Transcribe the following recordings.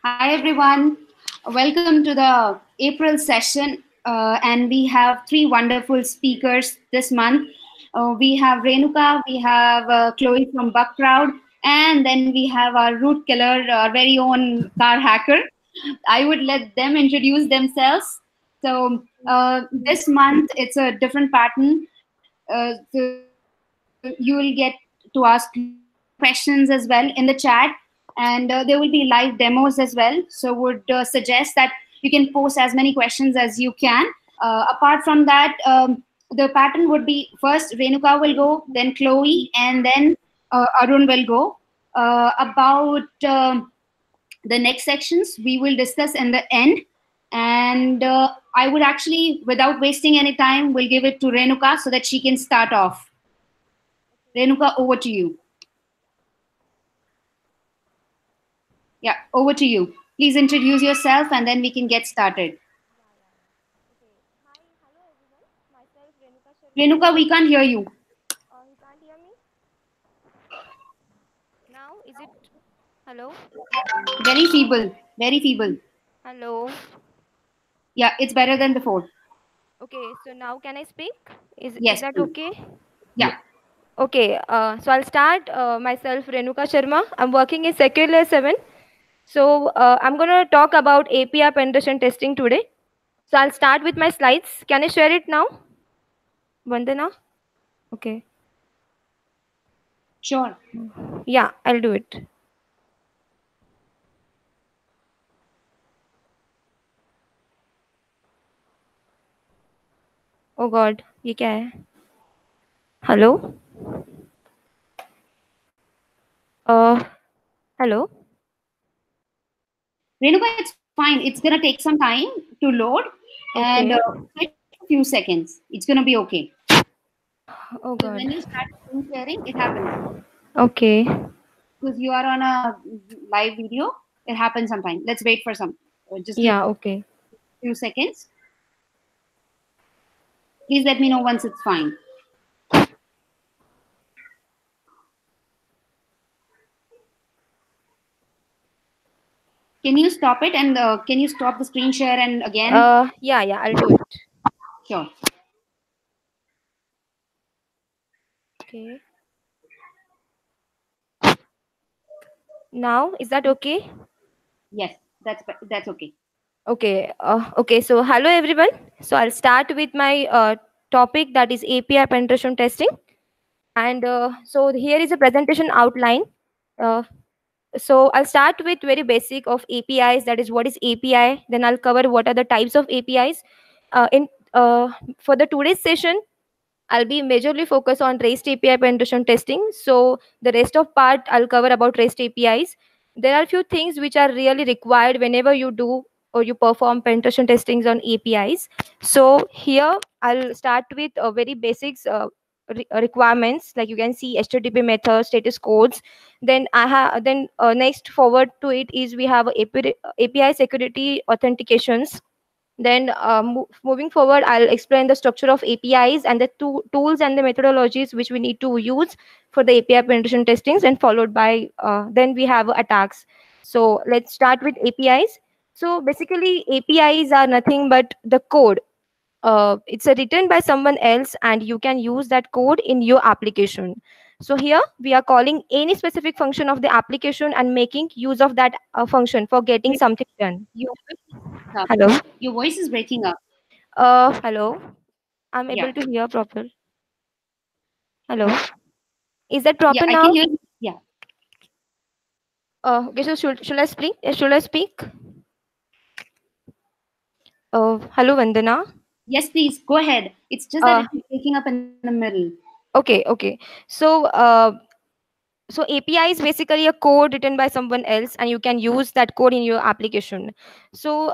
Hi, everyone. Welcome to the April session. And we have three wonderful speakers this month. We have Renuka, we have Chloe from Buck Crowd, and then we have our root killer, our very own car hacker. I would let them introduce themselves. So, this month it's a different pattern. So, you will get to ask questions as well in the chat, and there will be live demos as well. So would suggest that you can post as many questions as you can. Apart from that, the pattern would be first Renuka will go, then Chloe, and then Arun will go. About the next sections we will discuss in the end, and I would actually, without wasting any time, will give it to Renuka so that she can start off. Renuka, over to you. Yeah, over to you. Please introduce yourself and then we can get started. Okay. Hi, hello everyone. Myself Renuka Sharma. Renuka, we can't hear you. You can't hear me? Now is it hello? Very feeble. Very feeble. Hello. Yeah, it's better than before. Okay, so now can I speak? Is Yes, that please. okay? Yeah. Okay, so I'll start myself Renuka Sharma. I'm working in Secular 7. So I'm going to talk about API penetration testing today. So I'll start with my slides. Can I share it now? Vandana? Okay. Sure. Yeah, I'll do it. Oh God, ये क्या है? Hello? Uh, hello? Renuka, it's fine. It's going to take some time to load, and Okay. wait for a few seconds. It's going to be okay. Oh Because God. when you start screen sharing, it happens. Okay. Because you are on a live video, it happens sometime. Let's wait for some. Just give Yeah, okay. a few seconds. Please let me know once it's fine. Can you stop it, and can you stop the screen share and again? Yeah, I'll do it. Sure. Okay. Now, is that okay? Yes, that's okay. Okay. Okay. So, hello everyone. So, I'll start with my topic, that is API penetration testing. And so, here is a presentation outline. Uh, so, I'll start with very basic of APIs. That is, what is API? Then I'll cover what are the types of APIs. In For the today's session, I'll be majorly focused on REST API penetration testing. So the rest of part I'll cover about REST APIs. There are a few things which are really required whenever you do or you perform penetration testings on APIs. So here I'll start with very basics requirements, like you can see HTTP methods, status codes. Then I have next forward to it is we have API security authentications. Then moving forward, I'll explain the structure of APIs and the tools and the methodologies which we need to use for the API penetration testings, and followed by then we have attacks. So let's start with APIs. So basically, APIs are nothing but the code. It's written by someone else, and you can use that code in your application. So here we are calling any specific function of the application and making use of that function for getting something done. Your voice is breaking up. Hello. Your voice is breaking up. Hello. I'm Yeah. able to hear proper. Hello. Is that Yeah, proper I can now? hear you. Yeah. Okay, so should I speak? Should I speak? Hello, Vandana. Yes, please go ahead. It's just that Uh, it's breaking up in the middle. okay. So, so API is basically a code written by someone else, and you can use that code in your application. So,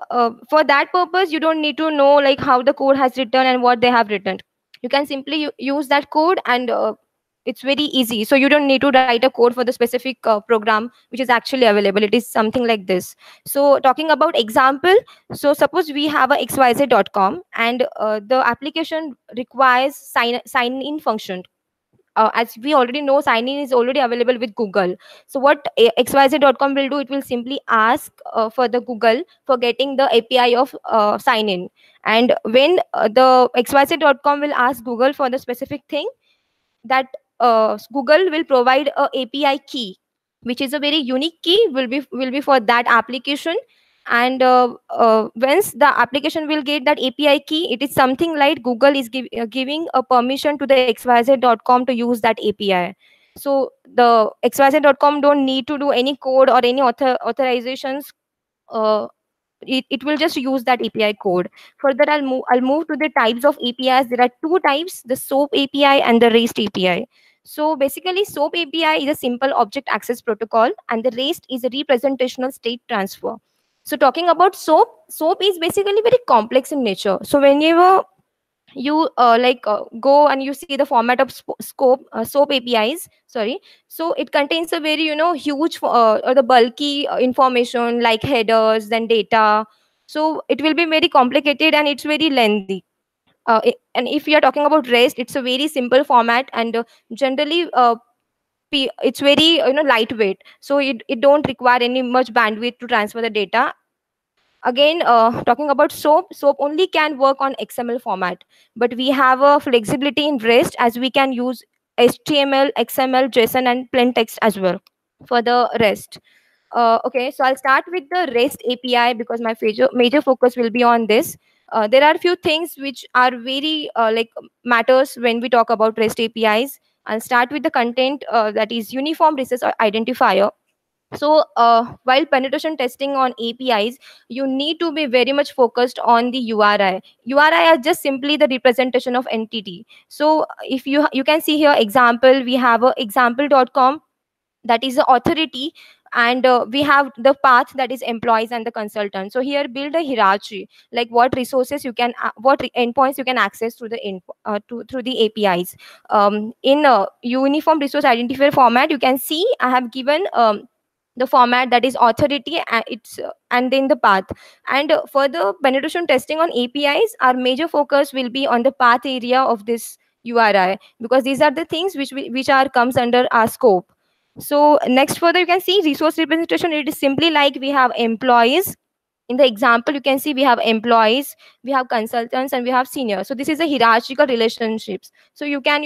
for that purpose, you don't need to know like how the code has written and what they have written. You can simply use that code, and it's very easy. So you don't need to write a code for the specific program which is actually available. It is something like this. So talking about example, so suppose we have a xyz.com, and the application requires sign in function. as we already know, sign in is already available with Google. So what xyz.com will do, it will simply ask for the Google for getting the API of sign in. And when the xyz.com will ask Google for the specific thing, that Google will provide a API key, which is a very unique key, will be for that application. And once the application will get that API key, it is something like Google is giving a permission to the xyz.com to use that API. So the xyz.com don't need to do any code or any authorizations. It will just use that API code. Further, I'll move to the types of APIs. There are two types: the SOAP API and the REST API. So basically, SOAP API is a simple object access protocol, and the REST is a representational state transfer. So talking about SOAP is basically very complex in nature. So whenever you go and you see the format of SOAP APIs, sorry, so it contains a very huge or the bulky information like headers, then data. So it will be very complicated and it's very lengthy. And if you are talking about REST, it's a very simple format, and generally it's very lightweight, so it don't require any much bandwidth to transfer the data. Again, talking about SOAP only can work on XML format, but we have a flexibility in REST, as we can use HTML, XML, JSON, and plain text as well for the REST. Okay, so I'll start with the REST API because my major focus will be on this. There are a few things which are very matters when we talk about REST APIs. I'll start with the content, that is uniform resource identifier. So while penetration testing on APIs, you need to be very much focused on the URI. URI are just simply the representation of entity. So if you can see here example, we have a example.com, that is the authority, and we have the path, that is employees and the consultant. So here build a hierarchy, like what resources you can endpoints you can access through through the APIs. In uniform resource identifier format, you can see I have given the format, that is authority, and then the path. And for the penetration testing on APIs, our major focus will be on the path area of this URI, because these are the things which are comes under our scope. So next, further, you can see resource representation. It is simply like we have employees. In the example, you can see we have employees, we have consultants, and we have seniors. So this is a hierarchical relationships. So you can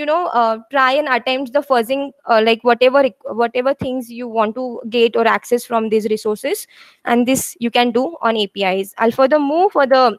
try and attempt the fuzzing, like whatever things you want to get or access from these resources, and this you can do on APIs. I'll further move for the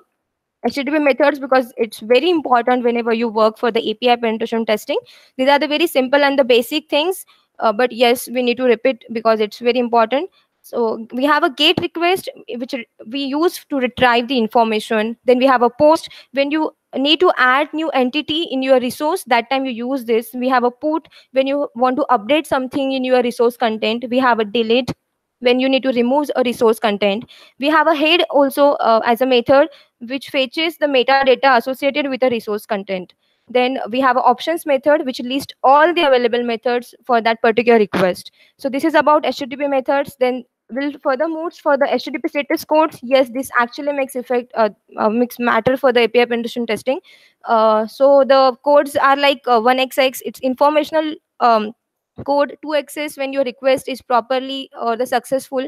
HTTP methods because it's very important whenever you work for the API penetration testing. These are the very simple and the basic things, but yes, we need to repeat because it's very important. So we have a GET request, which we use to retrieve the information. Then we have a POST when you need to add new entity in your resource. That time you use this. We have a PUT when you want to update something in your resource content. We have a DELETE when you need to remove a resource content. We have a head also as a method which fetches the metadata associated with the resource content. Then we have an options method which lists all the available methods for that particular request. So this is about HTTP methods. Then we'll further move for the HTTP status codes. Yes, this actually makes makes matter for the API penetration testing. So the codes are like 1xx, it's informational code. 2xx when your request is properly or the successful.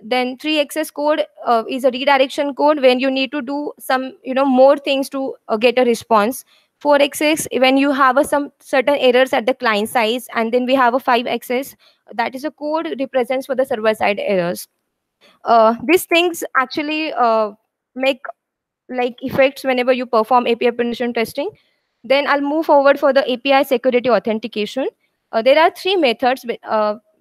Then 3xx code is a redirection code when you need to do some more things to get a response. 4xx when you have some certain errors at the client side. And then we have a 5xx, that is a code represents for the server side errors. These things actually make like effects whenever you perform API penetration testing. Then I'll move forward for the API security authentication. There are three methods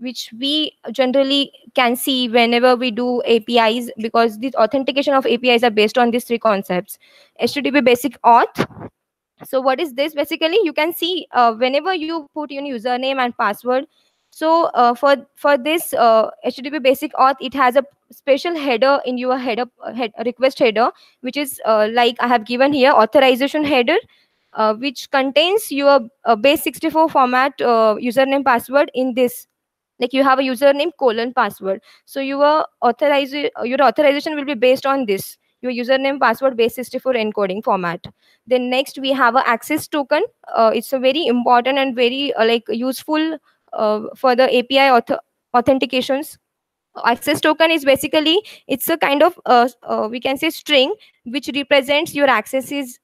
which we generally can see whenever we do APIs, because the authentication of APIs are based on these three concepts. HTTP basic auth. So what is this? Basically, you can see whenever you put your username and password. So for this HTTP basic auth, it has a special header in your request header, which is like I have given here, authorization header, which contains your base64 format username password in this. Like you have a username : password. So your authorization will be based on this. your username password base64 encoding format. Then next we have a access token. It's a very important and very like useful for the API authentications. Access token is basically, it's a kind of we can say string which represents your access is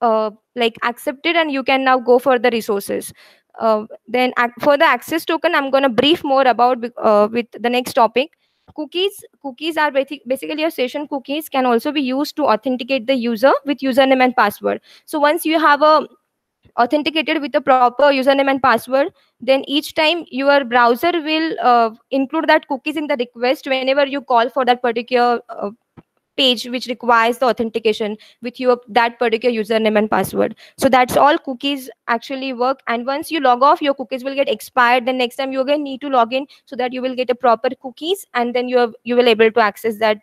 like accepted and you can now go for the resources. For the access token, I'm going to brief more about with the next topic. Cookies are basically your session cookies can also be used to authenticate the user with username and password. So once you have a authenticated with a proper username and password, then each time your browser will include that cookies in the request whenever you call for that particular page which requires the authentication with your that particular username and password. So that's all cookies actually work, and once you log off, your cookies will get expired. Then next time you again need to log in so that you will get a proper cookies, and then you will able to access that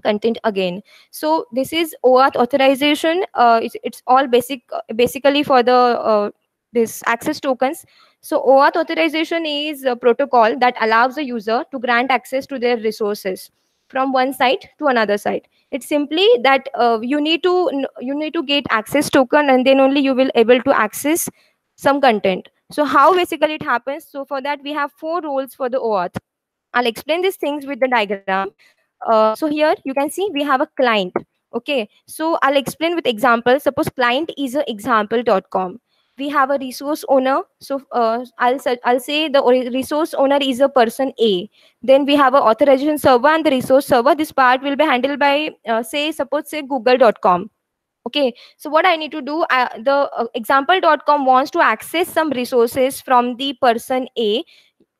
content again. So this is OAuth authorization. It's all basically for the this access tokens. So OAuth authorization is a protocol that allows the user to grant access to their resources from one site to another site. It's simply that you need to get access token, and then only you will able to access some content. So how basically it happens? So for that we have four roles for the OAuth. I'll explain these things with the diagram. So here you can see we have a client. Okay, so I'll explain with example. Suppose client is a example.com. We have a resource owner. So I'll say the resource owner is a person A. Then we have a authorization server and the resource server. This part will be handled by say google.com. Okay, so what I need to do, the example.com wants to access some resources from the person A.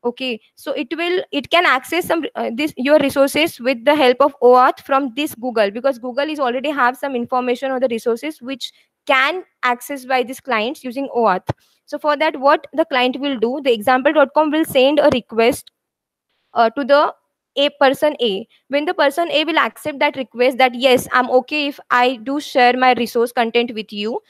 Okay, so it can access some this your resources with the help of OAuth from this Google, because Google is already have some information on the resources which can access by these clients using OAuth. So for that, what the client will do, the example.com will send a request to the a person A. When the person A will accept that request, that yes, I'm okay if I do share my resource content with you,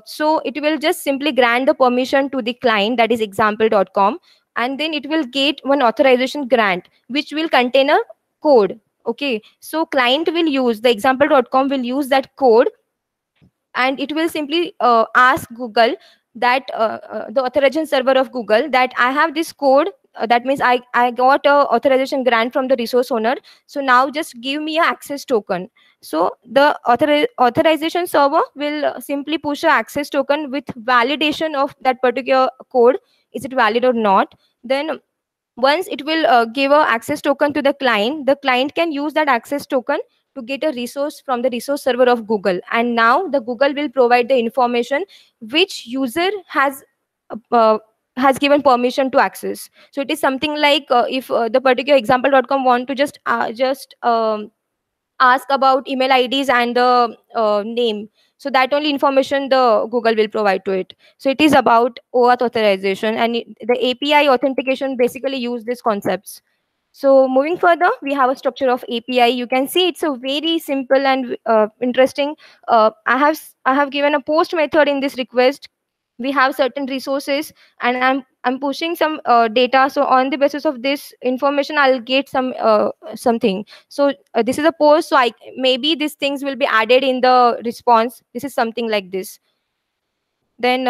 so it will just simply grant the permission to the client, that is example.com, and then it will get one authorization grant which will contain a code. Okay, so client will use the example.com will use that code, and it will simply ask Google that the authorization server of Google, that I have this code, that means I got a authorization grant from the resource owner, so now just give me a access token. So the authorization server will simply push a access token with validation of that particular code, is it valid or not. Then once it will give a access token to the client can use that access token to get a resource from the resource server of Google, and now the Google will provide the information which user uh, has given permission to access. So it is something like if the particular example.com want to just ask about email IDs and the name, so that only information the Google will provide to it. So it is about OAuth authorization, and the API authentication basically use these concepts. So moving further, we have a structure of API. You can see it's a very simple and interesting. I have given a post method in this request. We have certain resources, and I'm pushing some data. So on the basis of this information, I'll get some something. So this is a post. So I maybe these things will be added in the response. This is something like this. Then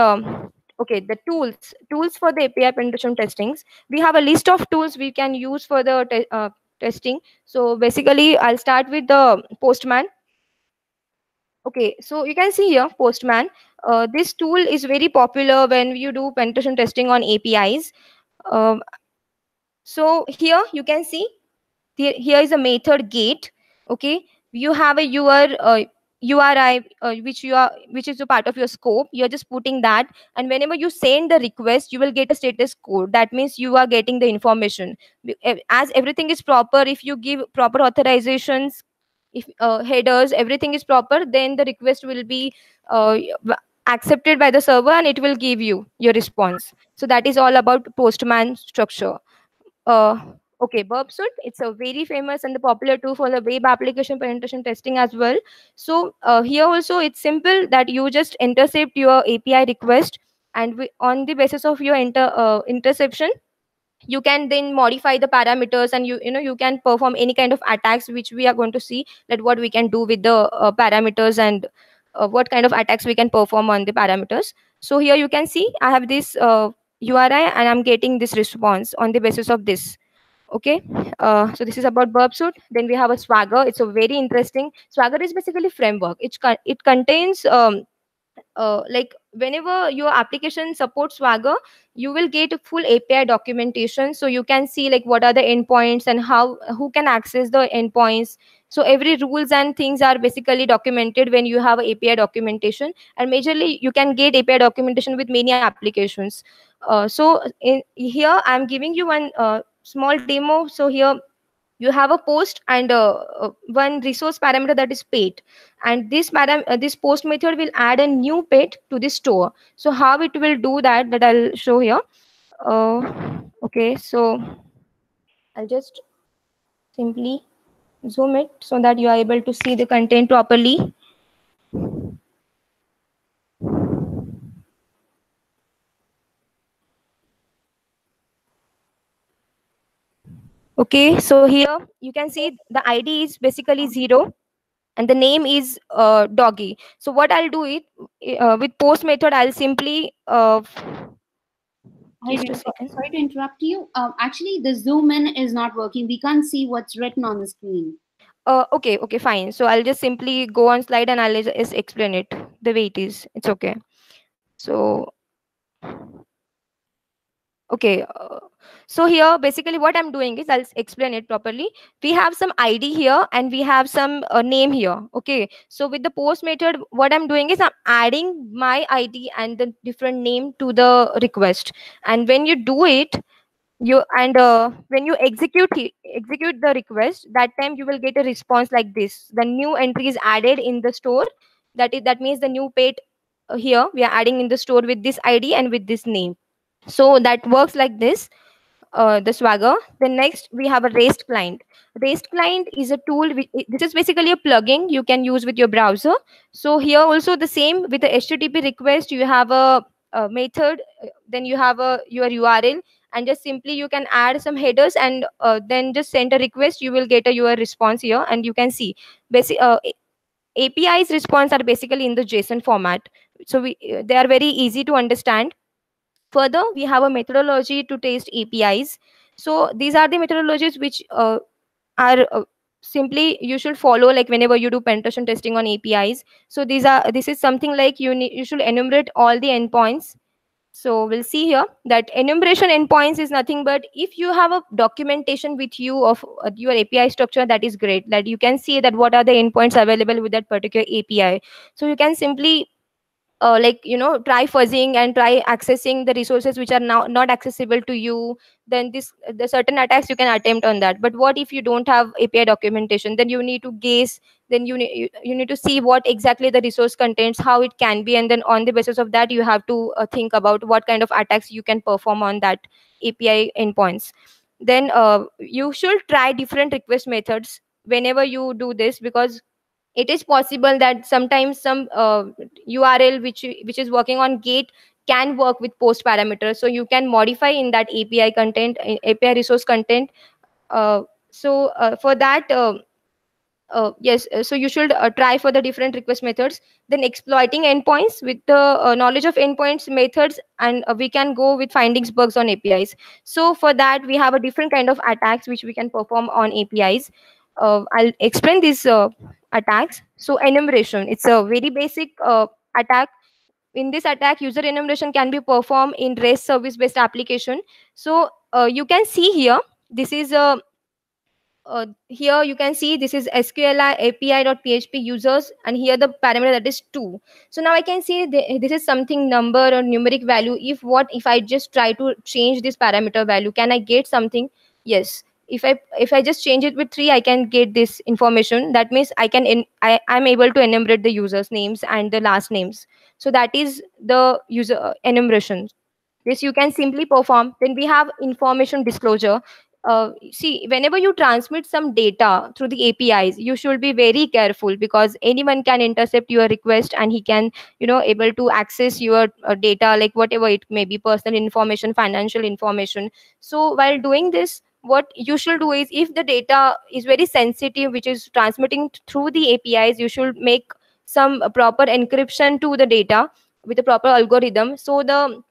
okay, the tools for the API penetration testings. We have a list of tools we can use for the testing. So basically, I'll start with the Postman. Okay, so you can see here Postman. This tool is very popular when you do penetration testing on APIs. Um, so here you can see here is a method gate. Okay, you have a URI which is a part of your scope. You're just putting that, and whenever you send the request, you will get a status code. That means you are getting the information. As everything is proper, if you give proper authorizations, if headers, everything is proper, then the request will be accepted by the server, and it will give you your response. So that is all about Postman structure. uh, okay, Burpsuit, it's a very famous and the popular tool for the web application penetration testing as well. So here also it's simple that you just intercept your API request, and on the basis of your interception, you can then modify the parameters, and you can perform any kind of attacks, which we are going to see that what we can do with the parameters, and what kind of attacks we can perform on the parameters. So here you can see I have this URI, and I'm getting this response on the basis of this. Okay. So this is about burp suit. Then we have a Swagger. It's a very interesting. Swagger is basically framework. It contains like whenever your application supports Swagger, you will get a full API documentation, so you can see like what are the endpoints and who can access the endpoints. So every rules and things are basically documented when you have API documentation, and majorly you can get API documentation with many applications. So in here I'm giving you one small demo. So here you have a post and one resource parameter, that is pet, and this post method will add a new pet to the store. So how it will do that I'll show here. uh, okay, so I'll just simply zoom it so that you are able to see the content properly. Okay, so here you can see the ID is basically 0 and the name is doggy. So what I'll do it with post method, I'll simply Hi, just a Renuka. second. Sorry to interrupt you. Actually, the zoom in is not working. We can't see what's written on the screen. Okay, fine. So I'll just simply go on slide and I'll just explain it the way it is. It's okay. So okay, so here basically what I'm doing is I'll explain it properly. We have some ID here and we have some name here. Okay, so with the post method, what I'm doing is I'm adding my ID and the different name to the request. And when you do it, when you execute the request, that time you will get a response like this: the new entry is added in the store. That means the new pet here we are adding in the store with this ID and with this name. So that works like this, the Swagger. Then next we have a REST client. REST client is a tool. This is basically a plugin you can use with your browser. So here also the same with the HTTP request. You have a method, then you have your URL, and just simply you can add some headers and then just send a request. You will get your response here, and you can see basic API's response are basically in the JSON format. So they are very easy to understand. Further, we have a methodology to test APIs. So these are the methodologies which are simply you should follow, like whenever you do penetration testing on APIs. So this is something like you should enumerate all the endpoints. So we'll see here that enumeration endpoints is nothing but if you have a documentation with you of your API structure, that is great. That you can see that what are the endpoints available with that particular API. So you can simply try fuzzing and try accessing the resources which are now not accessible to you. Then the certain attacks you can attempt on that. But what if you don't have API documentation? Then you need to guess. Then you need to see what exactly the resource contains, how it can be, and then on the basis of that you have to think about what kind of attacks you can perform on that API endpoints. Then you should try different request methods whenever you do this, because it is possible that sometimes some URL which is working on gate can work with post parameters. So you can modify in that API content, API resource content. For that yes, so you should try for the different request methods. Then exploiting endpoints with the knowledge of endpoints methods, and we can go with findings bugs on APIs. So for that we have a different kind of attacks which we can perform on APIs. I'll explain these attacks. So enumeration, it's a very basic attack. In this attack, user enumeration can be performed in REST service based application. So you can see here, this is a here you can see this is SQLi API.php users, and here the parameter that is 2. So now I can see this is something number or numeric value. If I just try to change this parameter value, can I get something? Yes. If I just change it with 3, I can get this information. That means I'm able to enumerate the users names and the last names. So that is the user enumeration. This you can simply perform. Then we have information disclosure. see, whenever you transmit some data through the APIs, you should be very careful, because anyone can intercept your request and he can, able to access your data, like whatever it may be, personal information, financial information. So while doing this, what you should do is, if the data is very sensitive, which is transmitting through the APIs, you should make some proper encryption to the data with a proper algorithm, so the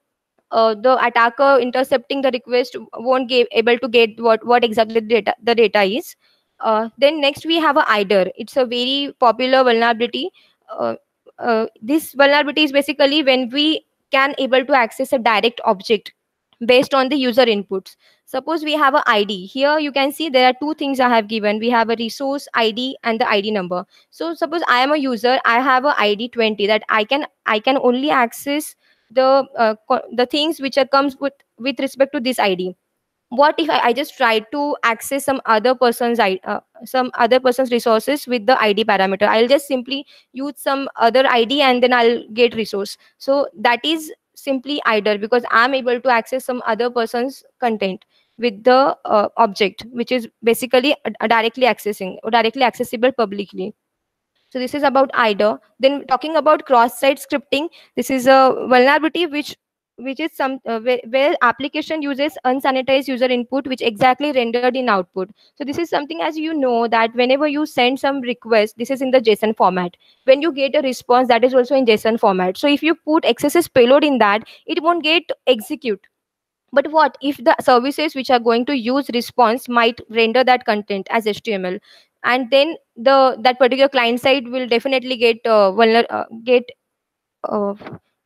attacker intercepting the request won't get able to get what exactly the data is. Then next we have a IDER. It's a very popular vulnerability. uh, this vulnerability is basically when we can able to access a direct object based on the user inputs. Suppose we have a ID. Here you can see there are two things I have given. We have a resource ID and the ID number. So suppose I am a user, I have a ID 20, that I can only access the things which are comes with respect to this ID. What if I just try to access some other person's resources with the ID parameter? I'll just simply use some other ID and then I'll get resource. So that is simply IDER, because I'm able to access some other person's content with the object, which is basically directly accessing or directly accessible publicly. So this is about IDER. Then talking about cross-site scripting, this is a vulnerability which is where application uses unsanitized user input, which exactly rendered in output. So this is something, as you know, that whenever you send some request, this is in the JSON format. When you get a response, that is also in JSON format. So if you put XSS payload in that, it won't get execute. But what if the services which are going to use response might render that content as HTML, and then that particular client side will definitely uh, get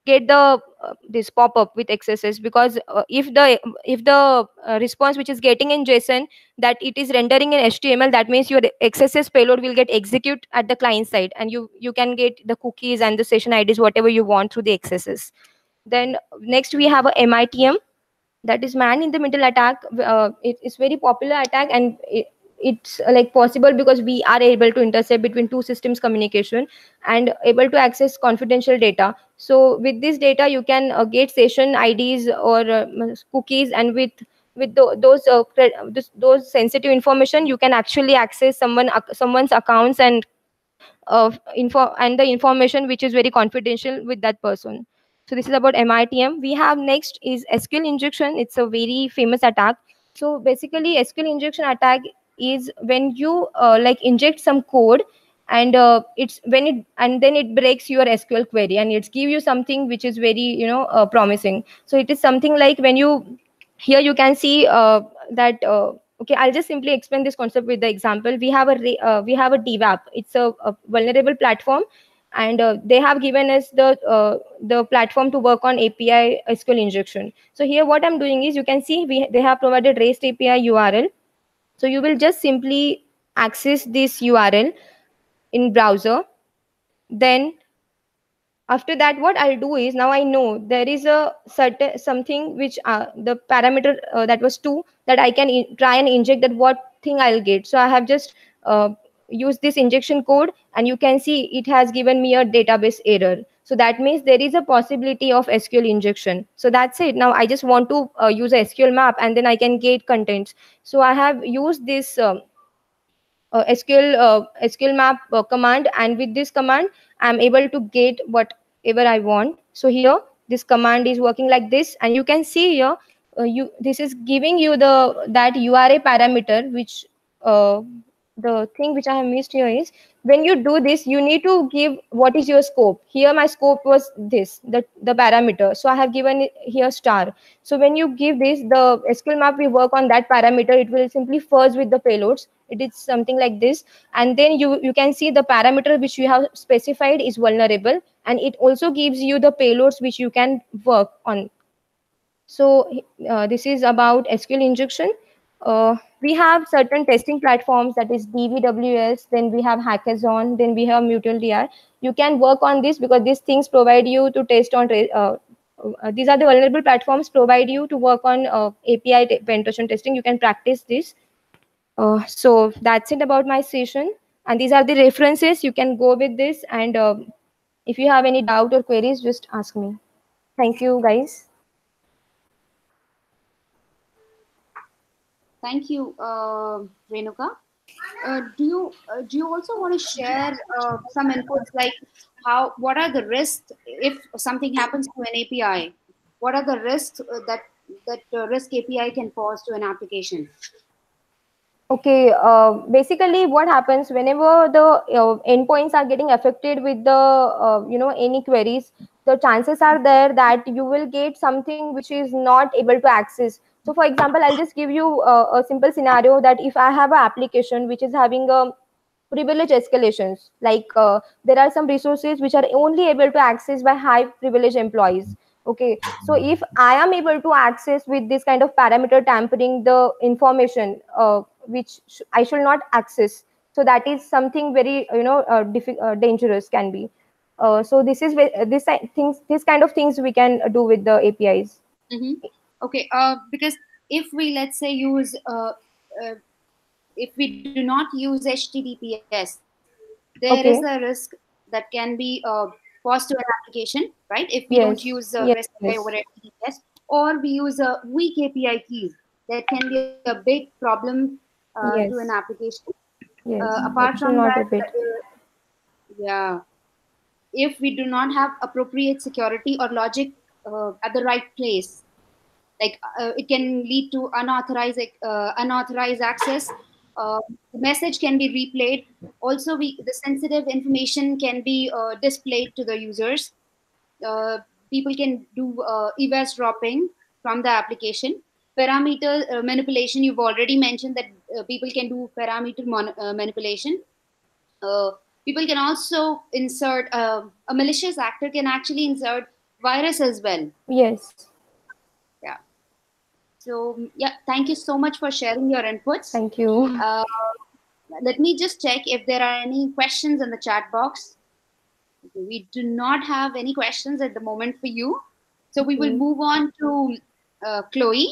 the this pop up with XSS, because if the response which is getting in JSON, that it is rendering in HTML, that means your XSS payload will get execute at the client side, and you can get the cookies and the session IDs whatever you want through the XSS. Then next we have a MITM, that is man in the middle attack. It's very popular attack, and it's like possible because we are able to intercept between two systems communication and able to access confidential data. So with this data you can get session IDs or cookies, and with those sensitive information you can actually access someone's accounts and the information which is very confidential with that person. So this is about MITM. We have next is SQL injection. It's a very famous attack. So basically SQL injection attack is when you like inject some code, and then it breaks your SQL query, and it's give you something which is very promising. So it is something like when you here you can see that okay, I'll just simply explain this concept with the example. We have a DWAP. It's a vulnerable platform, and they have given us the platform to work on API SQL injection. So here what I'm doing is, you can see they have provided REST API URL. So you will just simply access this URL in browser. Then after that, what I'll do is, now I know there is a certain something which the parameter that was 2, that I can try and inject that what thing I'll get. So I have just used this injection code, and you can see it has given me a database error. So that means there is a possibility of SQL injection. So that's it. Now I just want to use a SQL map, and then I can get contents. So I have used this SQL map command, and with this command I'm able to get whatever I want. So here this command is working like this, and you can see here this is giving you that URA parameter, which the thing which I have missed here is, when you do this you need to give what is your scope. Here my scope was this, the parameter, so I have given it here star. So when you give this, the SQL map will work on that parameter. It will simply fuzz with the payloads. It is something like this, and then you can see the parameter which you have specified is vulnerable, and it also gives you the payloads which you can work on. So this is about SQL injection. We have certain testing platforms, that is DVWS, then we have Hackathon, then we have MutualDR. You can work on this because these things provide you to test on these are the vulnerable platforms provide you to work on API penetration testing. You can practice this. So that's it about my session, and these are the references. You can go with this, and if you have any doubt or queries, just ask me. Thank you, guys. Thank you, Renuka. Do you also want to share some inputs like what are the risks if something happens to an API? What are the risks that risk API can pose to an application? Okay, basically what happens whenever the endpoints are getting affected with the, any queries, the chances are there that you will get something which is not able to access. So for example, I'll just give you a simple scenario that if I have an application which is having a privilege escalations, like there are some resources which are only able to access by high privilege employees. Okay, so if I am able to access with this kind of parameter tampering the information which I should not access, so that is something very dangerous can be. So this is this kind of things we can do with the APIs. Mm-hmm. Okay, because if we, let's say, use if we do not use HTTPS, there is Okay. a risk that can be posed to an application, right? If we don't Yes. use Yes. REST API Yes. over HTTPS, or we use a weak API keys, that can be a big problem to an Yes. application. Yes. It Apart should from not that, repeat. yeah, if we do not have appropriate security or logic at the right place, like it can lead to unauthorized access. The message can be replayed. Also, the sensitive information can be displayed to the users. uh, People can do eavesdropping from the application. Parameter manipulation, you've already mentioned that people can do parameter manipulation. uh, People can also insert a malicious actor can actually insert virus as well. Yes. Yeah. So yeah, thank you so much for sharing your inputs. Thank you. Let me just check if there are any questions in the chat box. Okay, we do not have any questions at the moment for you. So we will Okay. move on to Chloe.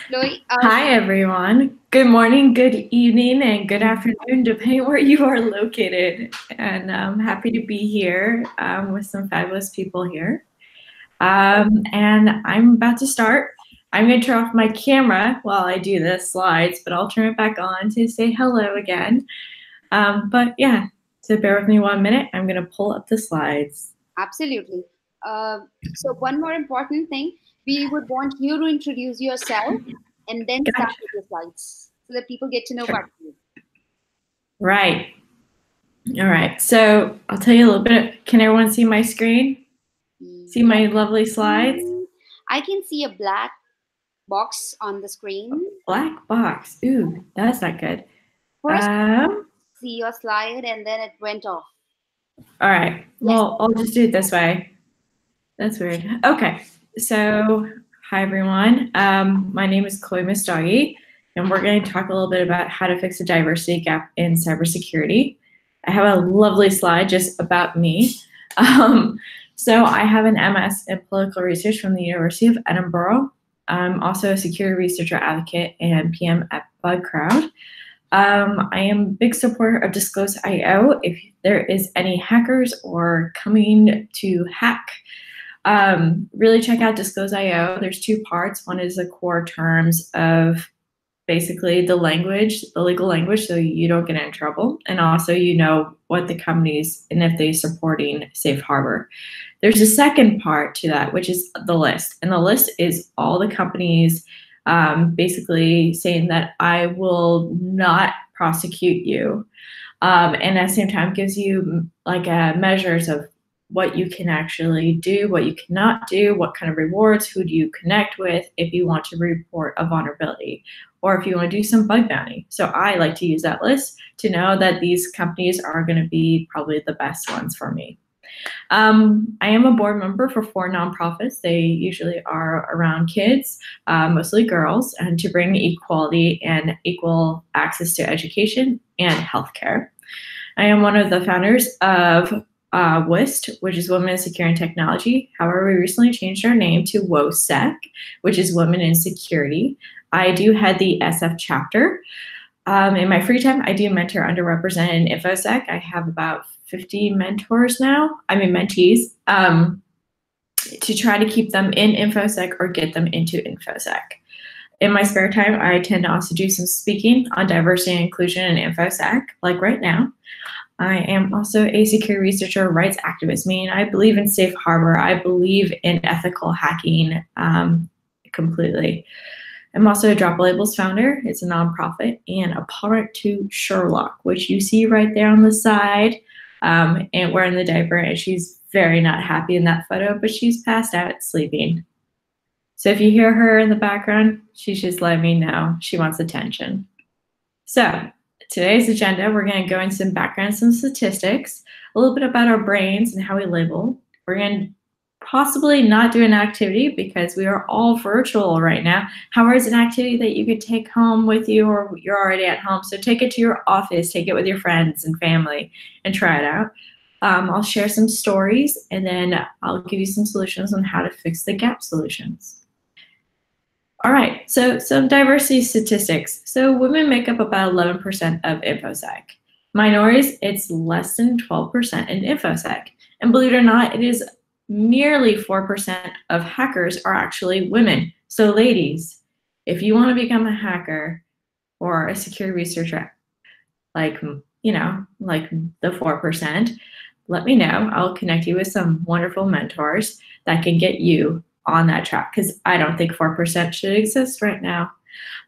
Chloe, Hi, everyone. Good morning, good evening, and good afternoon, depending where you are located. And I'm happy to be here with some fabulous people here. And I'm about to start. I'm going to turn off my camera while I do the slides, but I'll turn it back on to say hello again. But yeah, so bear with me 1 minute. I'm going to pull up the slides. absolutely. So one more important thing, we would want you to introduce yourself and then start with the slides so that people get to know about you. Right. All right. So I'll tell you a little bit. Can everyone see my screen? See my lovely slides? I can see a black box on the screen. Black box. Ooh, that's not good. First, see your slide and then it went off. All right. Well, I'll just do it this way. That's weird. Okay. So, hi, everyone. My name is Chloe Mustagi, and we're going to talk a little bit about how to fix a diversity gap in cybersecurity. I have a lovely slide just about me. So I have an MS in political research from the University of Edinburgh. I'm also a security researcher advocate and PM at BugCrowd. I am a big supporter of Disclose.io. If there is any hackers or coming to hack, really check out Disclose.io. There's two parts. One is the core terms of basically the language, the legal language, so you don't get in trouble. And also, you know what the companies and if they're supporting Safe Harbor. There's a second part to that, which is the list. And the list is all the companies basically saying that I will not prosecute you. And at the same time gives you like measures of what you can actually do, what you cannot do, what kind of rewards, who do you connect with if you want to report a vulnerability, or if you want to do some bug bounty. So I like to use that list to know that these companies are going to be probably the best ones for me. I am a board member for 4 nonprofits. They usually are around kids, mostly girls, and to bring equality and equal access to education and healthcare. I am one of the founders of WIST, which is Women in Security and Technology. However, we recently changed our name to WOSEC, which is Women in Security. I do head the SF chapter. In my free time, I do mentor underrepresented in InfoSec. I have about 50 mentors now, mentees, to try to keep them in InfoSec or get them into InfoSec. In my spare time, I tend to also do some speaking on diversity and inclusion in InfoSec, like right now. I am also a security researcher, rights activist, meaning I believe in safe harbor. I believe in ethical hacking completely. I'm also a Drop Labels founder. It's a nonprofit, and a parent to Sherlock, which you see right there on the side, and wearing the diaper, and she's very not happy in that photo, but she's passed out sleeping. So if you hear her in the background, she's just letting me know she wants attention. So today's agenda, we're going to go into some background, some statistics, a little bit about our brains and how we label. We're going to possibly not do an activity because we are all virtual right now. However, it's an activity that you could take home with you, or you're already at home. So take it to your office, take it with your friends and family, and try it out. I'll share some stories, and then I'll give you some solutions on how to fix the gap solutions. All right, so some diversity statistics. So women make up about 11% of InfoSec. Minorities, it's less than 12% in InfoSec. And believe it or not, it is nearly 4% of hackers are actually women. So ladies, if you want to become a hacker or a security researcher, like the 4%, let me know. I'll connect you with some wonderful mentors that can get you on that track, because I don't think 4% should exist right now.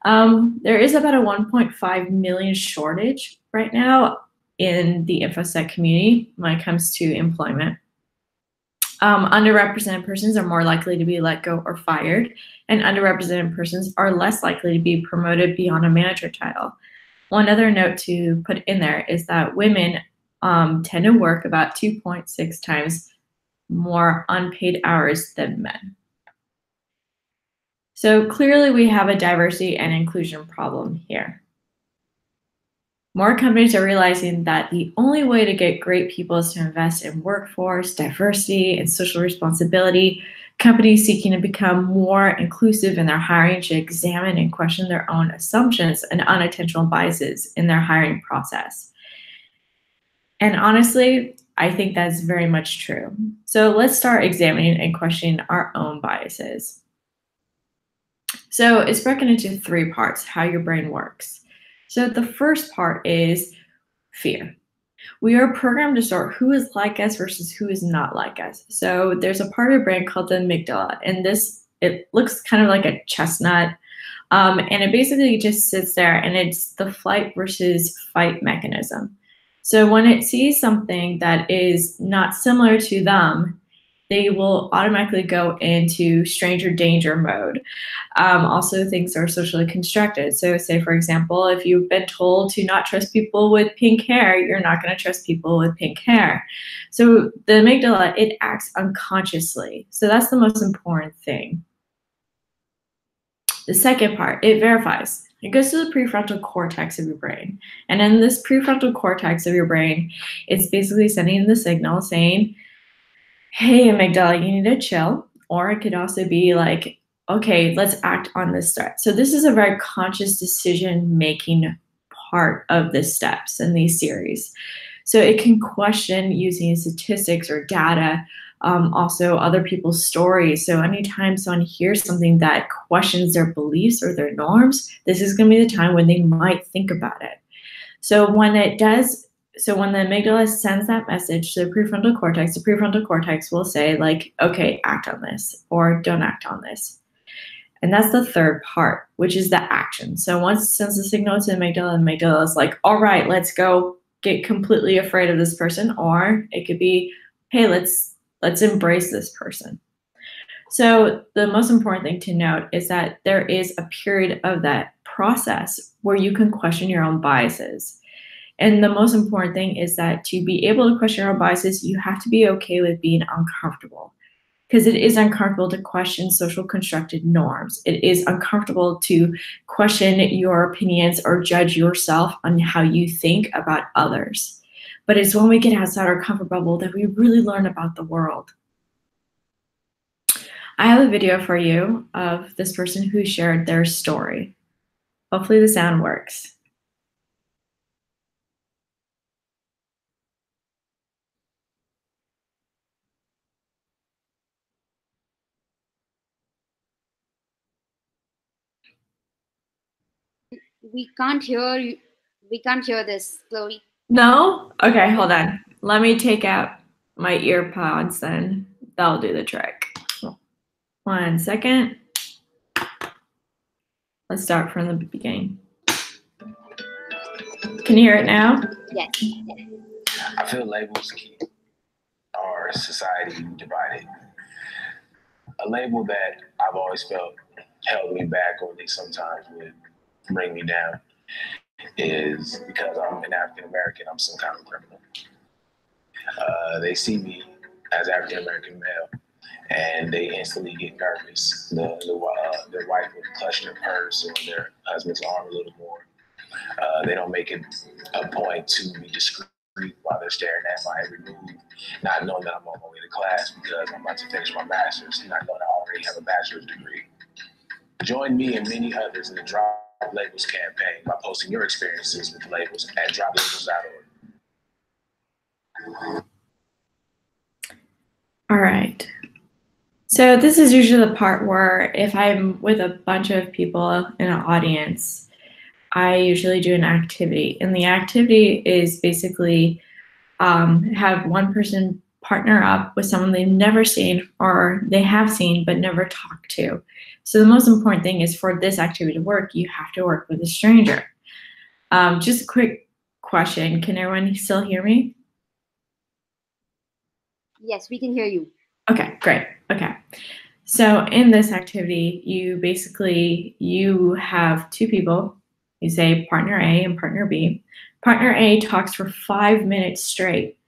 There is about a 1.5 million shortage right now in the InfoSec community when it comes to employment. Underrepresented persons are more likely to be let go or fired, and underrepresented persons are less likely to be promoted beyond a manager title. One other note to put in there is that women tend to work about 2.6 times more unpaid hours than men. So clearly we have a diversity and inclusion problem here. More companies are realizing that the only way to get great people is to invest in workforce, diversity, and social responsibility. Companies seeking to become more inclusive in their hiring should examine and question their own assumptions and unintentional biases in their hiring process. And honestly, I think that's very much true. So let's start examining and questioning our own biases. So it's broken into 3 parts, how your brain works. So the first part is fear. We are programmed to sort who is like us versus who is not like us. So there's a part of your brain called the amygdala, and it looks kind of like a chestnut, and it basically just sits there, and it's the flight versus fight mechanism. So when it sees something that is not similar to them, they will automatically go into stranger danger mode. Also, things are socially constructed. So say, for example, if you've been told to not trust people with pink hair, you're not going to trust people with pink hair. So the amygdala, it acts unconsciously. So that's the most important thing. The second part, it verifies. It goes to the prefrontal cortex of your brain. And in this prefrontal cortex of your brain, it's basically sending the signal saying, hey, amygdala, you need to chill. Or it could also be like, okay, let's act on this threat. So this is a very conscious decision-making part of the steps in these series. So it can question using statistics or data, also other people's stories. So anytime someone hears something that questions their beliefs or their norms, this is going to be the time when they might think about it. So when it does, so when the amygdala sends that message to the prefrontal cortex will say like, okay, act on this or don't act on this. And that's the third part, which is the action. So once it sends the signal to the amygdala is like, all right, let's go get completely afraid of this person. Or it could be, hey, let's embrace this person. So the most important thing to note is that there is a period of that process where you can question your own biases. And the most important thing is that to be able to question your own biases, you have to be okay with being uncomfortable. Because it is uncomfortable to question social constructed norms. It is uncomfortable to question your opinions or judge yourself on how you think about others. But it's when we get outside our comfort bubble that we really learn about the world. I have a video for you of this person who shared their story. Hopefully the sound works. We can't hear you. We can't hear this, Chloe. No? Okay, hold on. Let me take out my ear pods then. That'll do the trick. 1 second. Let's start from the beginning. Can you hear it now? Yes. I feel labels keep our society divided. A label that I've always felt held me back, or at least sometimes would bring me down, is because I'm an African American, I'm some kind of criminal. They see me as African American male, and they instantly get nervous. Their wife would clutch their purse or their husband's arm a little more. They don't make it a point to be discreet while they're staring at my every move, not knowing that I'm on my way to class because I'm about to finish my master's, not knowing I already have a bachelor's degree. Join me and many others in the Drop Labels campaign by posting your experiences with labels at droplabels.org. All right. So this is usually the part where if I'm with a bunch of people in an audience, I usually do an activity. And the activity is basically have one person partner up with someone they've never seen or they have seen but never talked to. So the most important thing is for this activity to work, you have to work with a stranger. Just a quick question. Can everyone still hear me? Yes, we can hear you. Okay, great. Okay. So in this activity, you have two people. You say partner A and partner B. Partner A talks for 5 minutes straight.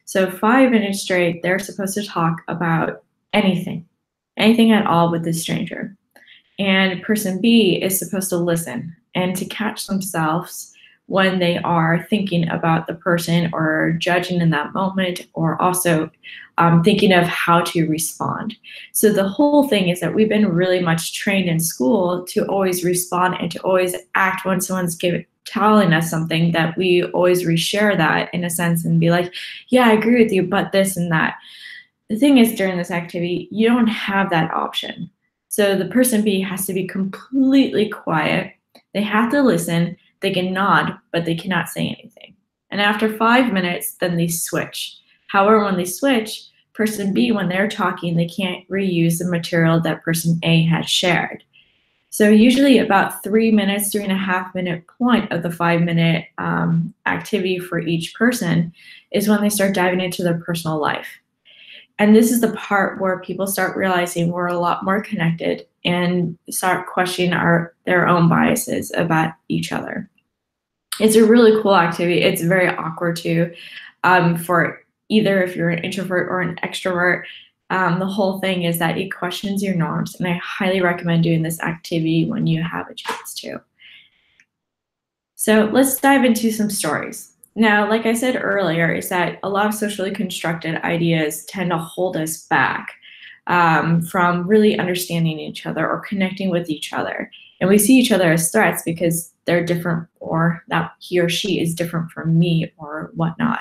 So 5 minutes straight, they're supposed to talk about anything at all with this stranger. And person B is supposed to listen and to catch themselves when they are thinking about the person or judging in that moment, or also thinking of how to respond. So the whole thing is that we've been really much trained in school to always respond and to always act when someone's telling us something, that we always reshare that in a sense and be like, yeah, I agree with you, but this and that. The thing is, during this activity, you don't have that option. So the person B has to be completely quiet. They have to listen. They can nod, but they cannot say anything. And after 5 minutes, then they switch. However, when they switch, person B, when they're talking, they can't reuse the material that person A had shared. So usually about 3 minutes, 3.5 minute point of the 5 minute activity for each person is when they start diving into their personal life. And this is the part where people start realizing we're a lot more connected and start questioning their own biases about each other. It's a really cool activity. It's very awkward too, for either if you're an introvert or an extrovert. The whole thing is that it questions your norms, and I highly recommend doing this activity when you have a chance to. So let's dive into some stories. Now, like I said earlier, is that a lot of socially constructed ideas tend to hold us back from really understanding each other or connecting with each other. And we see each other as threats because they're different, or that he or she is different from me or whatnot.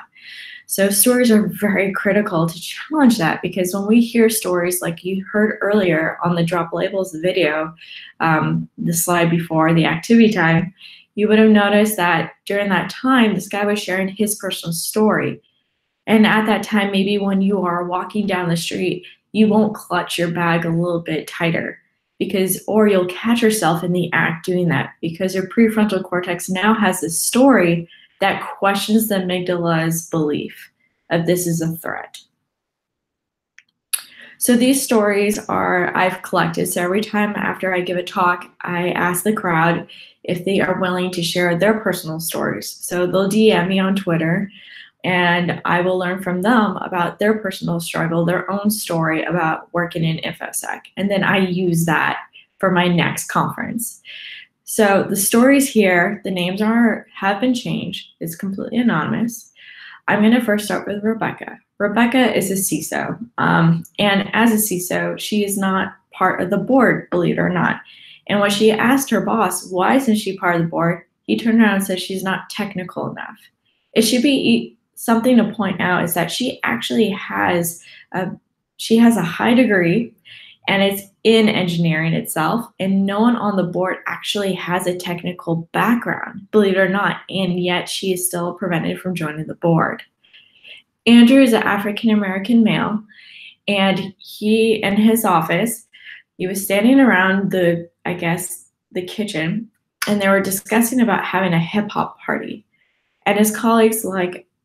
So stories are very critical to challenge that, because when we hear stories like you heard earlier on the Drop Labels video, the slide before the activity time, you would have noticed that during that time, this guy was sharing his personal story. And at that time, maybe when you are walking down the street, you won't clutch your bag a little bit tighter, or you'll catch yourself in the act doing that, because your prefrontal cortex now has this story that questions the amygdala's belief of this is a threat. So these stories I've collected. So every time after I give a talk, I ask the crowd if they are willing to share their personal stories. So they'll DM me on Twitter, and I will learn from them about their personal struggle, their own story about working in InfoSec. And then I use that for my next conference. So the stories here, the names have been changed. It's completely anonymous. I'm going to first start with Rebecca. Rebecca is a CISO. And as a CISO, she is not part of the board, believe it or not. And when she asked her boss, why isn't she part of the board, he turned around and said she's not technical enough. It should be something to point out is that she actually has a high degree, and it's in engineering itself, and no one on the board actually has a technical background, believe it or not, and yet she is still prevented from joining the board. Andrew is an African-American male, and he, in his office, he was standing around the kitchen, and they were discussing about having a hip hop party. And his colleagues,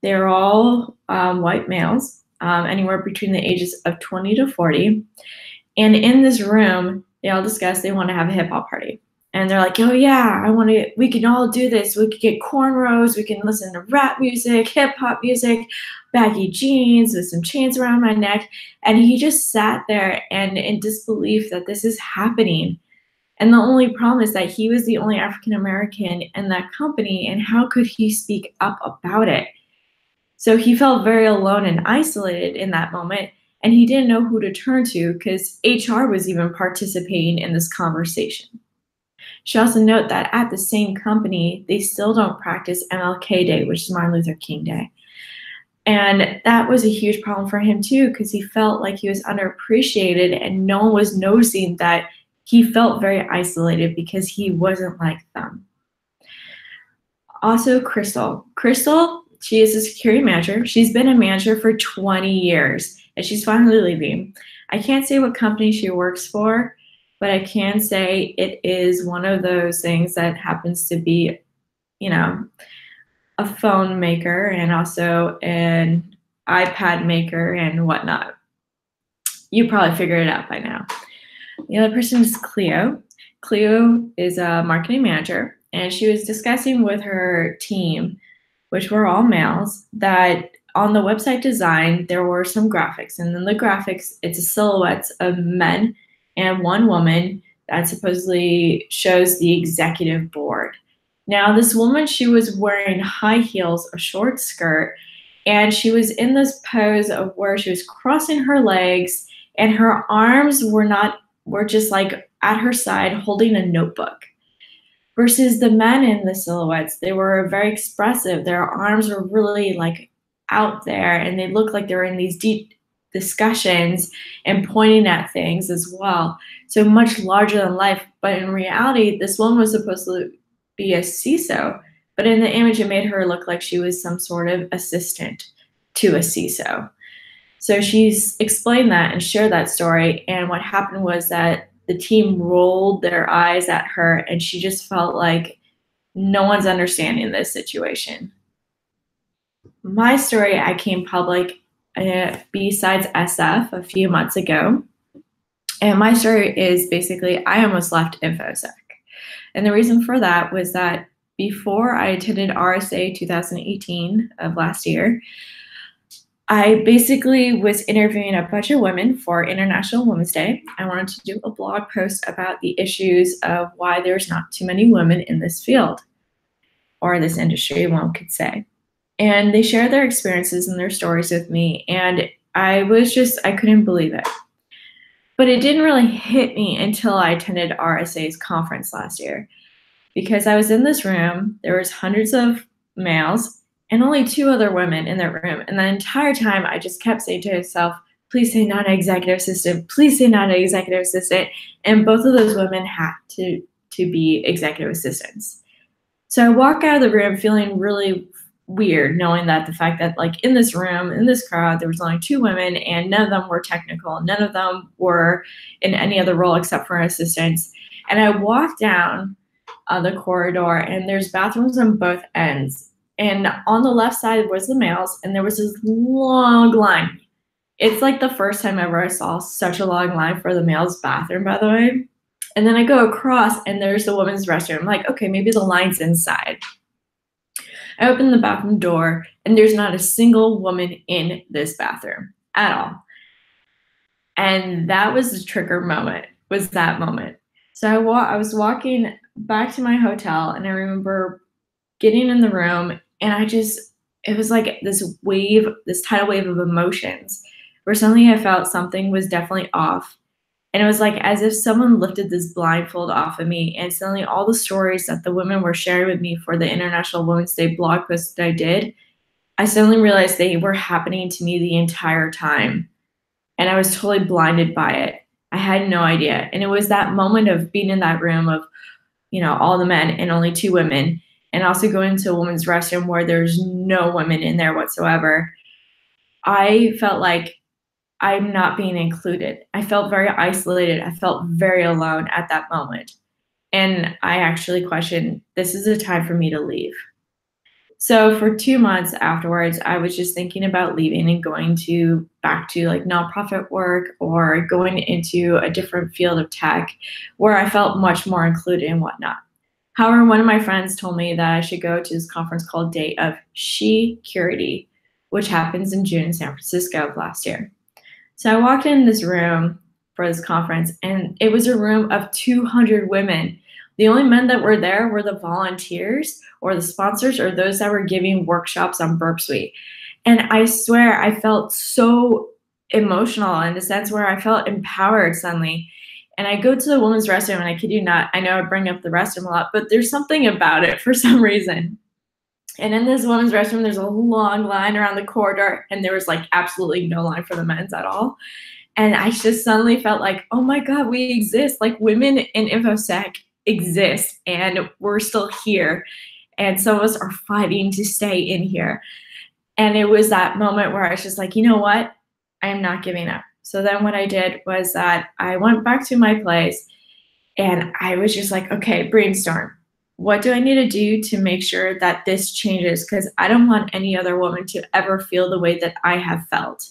they're all white males, anywhere between the ages of 20 to 40. And in this room, they all discussed they want to have a hip hop party. And they're like, oh yeah, we can all do this. We could get cornrows. We can listen to rap music, hip hop music, baggy jeans with some chains around my neck. And he just sat there and in disbelief that this is happening. And the only problem is that he was the only African-American in that company, and how could he speak up about it? So he felt very alone and isolated in that moment, and he didn't know who to turn to because HR was even participating in this conversation. She also noted that at the same company, they still don't practice MLK Day, which is Martin Luther King Day. And that was a huge problem for him too, because he felt like he was underappreciated and no one was noticing that he felt very isolated because he wasn't like them. Also, Crystal, she is a security manager. She's been a manager for 20 years and she's finally leaving. I can't say what company she works for, but I can say it is one of those things that happens to be, a phone maker and also an iPad maker and whatnot. You probably figured it out by now. The other person is Cleo. Cleo is a marketing manager, and she was discussing with her team, which were all males, that on the website design, there were some graphics. And in the graphics, it's a silhouettes of men and one woman that supposedly shows the executive board. Now, this woman, she was wearing high heels, a short skirt, and she was in this pose of where she was crossing her legs, and her arms were just at her side holding a notebook. Versus the men in the silhouettes, they were very expressive. Their arms were really out there, and they looked like they were in these deep discussions and pointing at things as well. So much larger than life. But in reality, this woman was supposed to be a CISO, but in the image, it made her look like she was some sort of assistant to a CISO. So she's explained that and shared that story. And what happened was that the team rolled their eyes at her, and she just felt like no one's understanding this situation. My story, I came public besides SF a few months ago. And my story is basically, I almost left InfoSec. And the reason for that was that before I attended RSA 2018 of last year, I basically was interviewing a bunch of women for International Women's Day. I wanted to do a blog post about the issues of why there's not too many women in this field, or this industry, one could say. And they shared their experiences and their stories with me, and I couldn't believe it. But it didn't really hit me until I attended RSA's conference last year, because I was in this room, there was hundreds of males, and only 2 other women in that room. And the entire time, I just kept saying to myself, please say not an executive assistant, please say not an executive assistant. And both of those women had to be executive assistants. So I walk out of the room feeling really weird, knowing that the fact that in this room, in this crowd, there was only 2 women and none of them were technical. None of them were in any other role except for assistants. And I walked down the corridor, and there's bathrooms on both ends. And on the left side was the males, and there was this long line. It's like the first time ever I saw such a long line for the males' bathroom, by the way. And then I go across, and there's the women's restroom. I'm like, okay, maybe the line's inside. I open the bathroom door, and there's not a single woman in this bathroom at all. And that was the trigger moment, was that moment. So I was walking back to my hotel, and I remember getting in the room, and it was like this tidal wave of emotions, where suddenly I felt something was definitely off. And it was like as if someone lifted this blindfold off of me, and suddenly all the stories that the women were sharing with me for the International Women's Day blog post that I did, I suddenly realized they were happening to me the entire time. And I was totally blinded by it. I had no idea. And it was that moment of being in that room of, all the men and only 2 women, and also going to a women's restroom where there's no women in there whatsoever. I felt like I'm not being included. I felt very isolated. I felt very alone at that moment. And I actually questioned, this is a time for me to leave. So for 2 months afterwards, I was just thinking about leaving and going back to like nonprofit work or going into a different field of tech where I felt much more included and whatnot. However, one of my friends told me that I should go to this conference called Day of She-Curity, which happens in June in San Francisco of last year. So I walked in this room for this conference, and it was a room of 200 women. The only men that were there were the volunteers or the sponsors or those that were giving workshops on Burp Suite. And I swear I felt so emotional in the sense where I felt empowered suddenly. And I go to the women's restroom, and I kid you not, I know I bring up the restroom a lot, but there's something about it for some reason. And in this women's restroom, there's a long line around the corridor, and there was like absolutely no line for the men's at all. And I just suddenly felt like, oh my God, we exist. Like, women in InfoSec exist, and we're still here. And some of us are fighting to stay in here. And it was that moment where I was just like, you know what? I am not giving up. So then what I did was that I went back to my place, and I was just like, okay, brainstorm. What do I need to do to make sure that this changes? Because I don't want any other woman to ever feel the way that I have felt.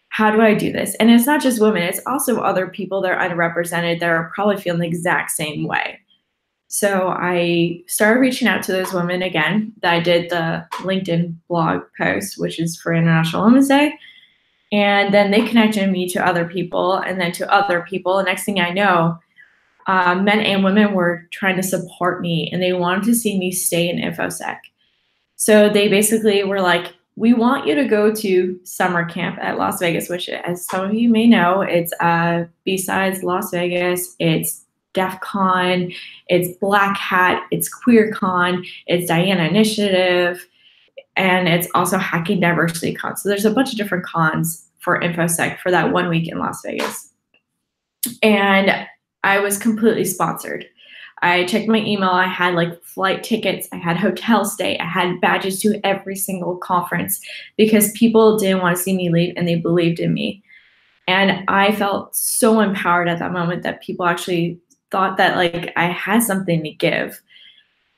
How do I do this? And it's not just women, it's also other people that are unrepresented that are probably feeling the exact same way. So I started reaching out to those women again. I did the LinkedIn blog post, which is for International Women's Day. And then they connected me to other people, and then to other people. The next thing I know, men and women were trying to support me, and they wanted to see me stay in InfoSec. So they basically were like, we want you to go to summer camp at Las Vegas, which, as some of you may know, it's besides Las Vegas, it's DEF CON, it's Black Hat, it's QueerCon, it's Diana Initiative, and it's also Hacking Diversity Con. So there's a bunch of different cons for InfoSec for that 1 week in Las Vegas. And I was completely sponsored. I checked my email. I had like flight tickets. I had hotel stay. I had badges to every single conference because people didn't want to see me leave, and they believed in me. And I felt so empowered at that moment that people actually thought that like I had something to give.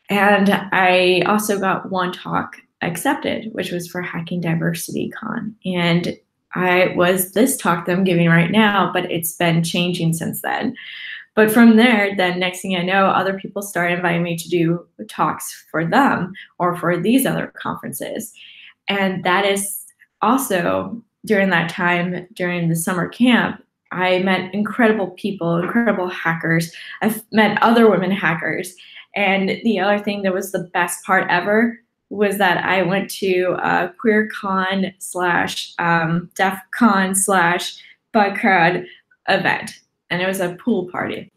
And I also got one talk accepted, which was for Hacking Diversity Con. And I was this talk that I'm giving right now, but it's been changing since then. But from there, then next thing I know, other people started inviting me to do talks for them or for these other conferences. And that is also during that time, during the summer camp, I met incredible people, incredible hackers. I've met other women hackers. And the other thing that was the best part ever was that I went to a QueerCon / DEF CON / BugCrowd event. And it was a pool party.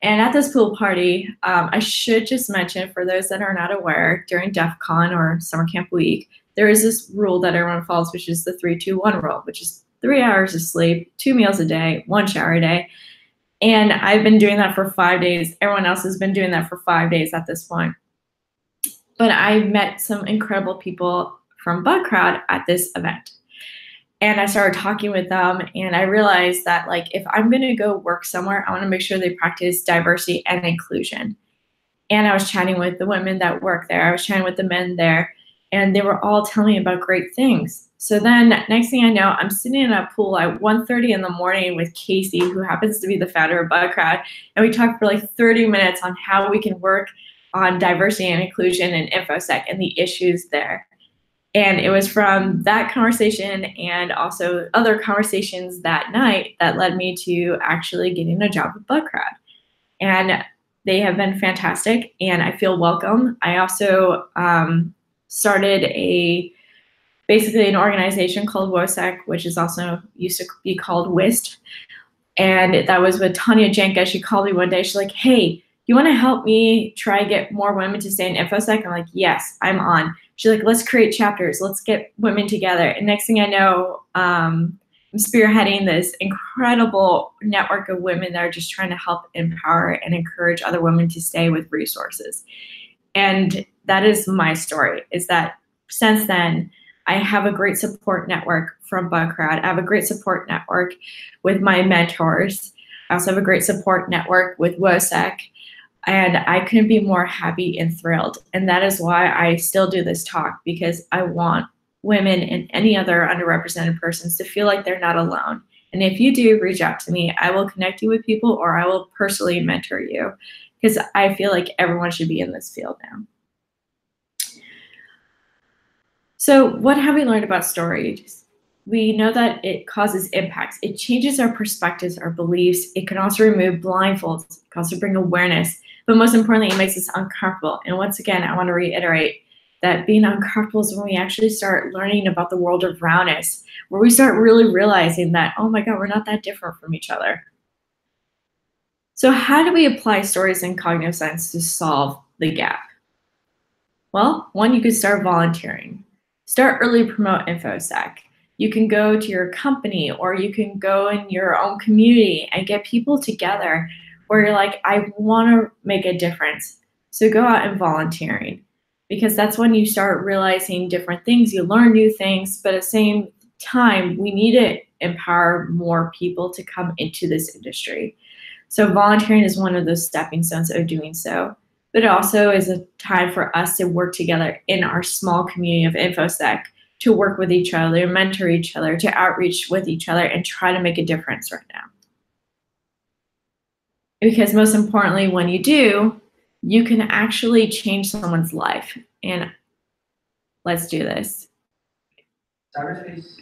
And at this pool party, I should just mention, for those that are not aware, during DEF CON or Summer Camp Week, there is this rule that everyone follows, which is the 3-2-1 rule, which is 3 hours of sleep, 2 meals a day, 1 shower a day. And I've been doing that for 5 days. Everyone else has been doing that for 5 days at this point. But I met some incredible people from BugCrowd at this event. And I started talking with them, and I realized that like if I'm gonna go work somewhere, I wanna make sure they practice diversity and inclusion. And I was chatting with the women that work there. I was chatting with the men there, and they were all telling me about great things. So then next thing I know, I'm sitting in a pool at 1:30 in the morning with Casey, who happens to be the founder of BugCrowd. And we talked for like 30 minutes on how we can work on diversity and inclusion in InfoSec and the issues there. And it was from that conversation and also other conversations that night that led me to actually getting a job with BugCrowd. And they have been fantastic, and I feel welcome. I also started basically an organization called WOSEC, which is also used to be called WIST. And that was with Tanya Janka. She called me one day. She's like, hey, you want to help me try to get more women to stay in InfoSec? I'm like, yes, I'm on. She's like, let's create chapters. Let's get women together. And next thing I know, spearheading this incredible network of women that are just trying to help empower and encourage other women to stay with resources. And that is my story, is that since then, I have a great support network from BugCrowd. I have a great support network with my mentors. I also have a great support network with WOSEC. And I couldn't be more happy and thrilled. And that is why I still do this talk, because I want women and any other underrepresented persons to feel like they're not alone. And if you do, reach out to me. I will connect you with people, or I will personally mentor you, because I feel like everyone should be in this field now. So what have we learned about stories? We know that it causes impacts. It changes our perspectives, our beliefs. It can also remove blindfolds. It can also bring awareness. But most importantly, it makes us uncomfortable. And once again, I want to reiterate that being uncomfortable is when we actually start learning about the world around us, where we start really realizing that, oh my God, we're not that different from each other. So how do we apply stories in cognitive science to solve the gap? Well, one, you could start volunteering. Start early, promote InfoSec. You can go to your company, or you can go in your own community and get people together where you're like, I want to make a difference. So go out and volunteering, because that's when you start realizing different things. You learn new things, but at the same time, we need to empower more people to come into this industry. So volunteering is one of those stepping stones of doing so. But it also is a time for us to work together in our small community of InfoSec, to work with each other, mentor each other, to outreach with each other, and try to make a difference right now. Because most importantly, when you do, you can actually change someone's life. And let's do this.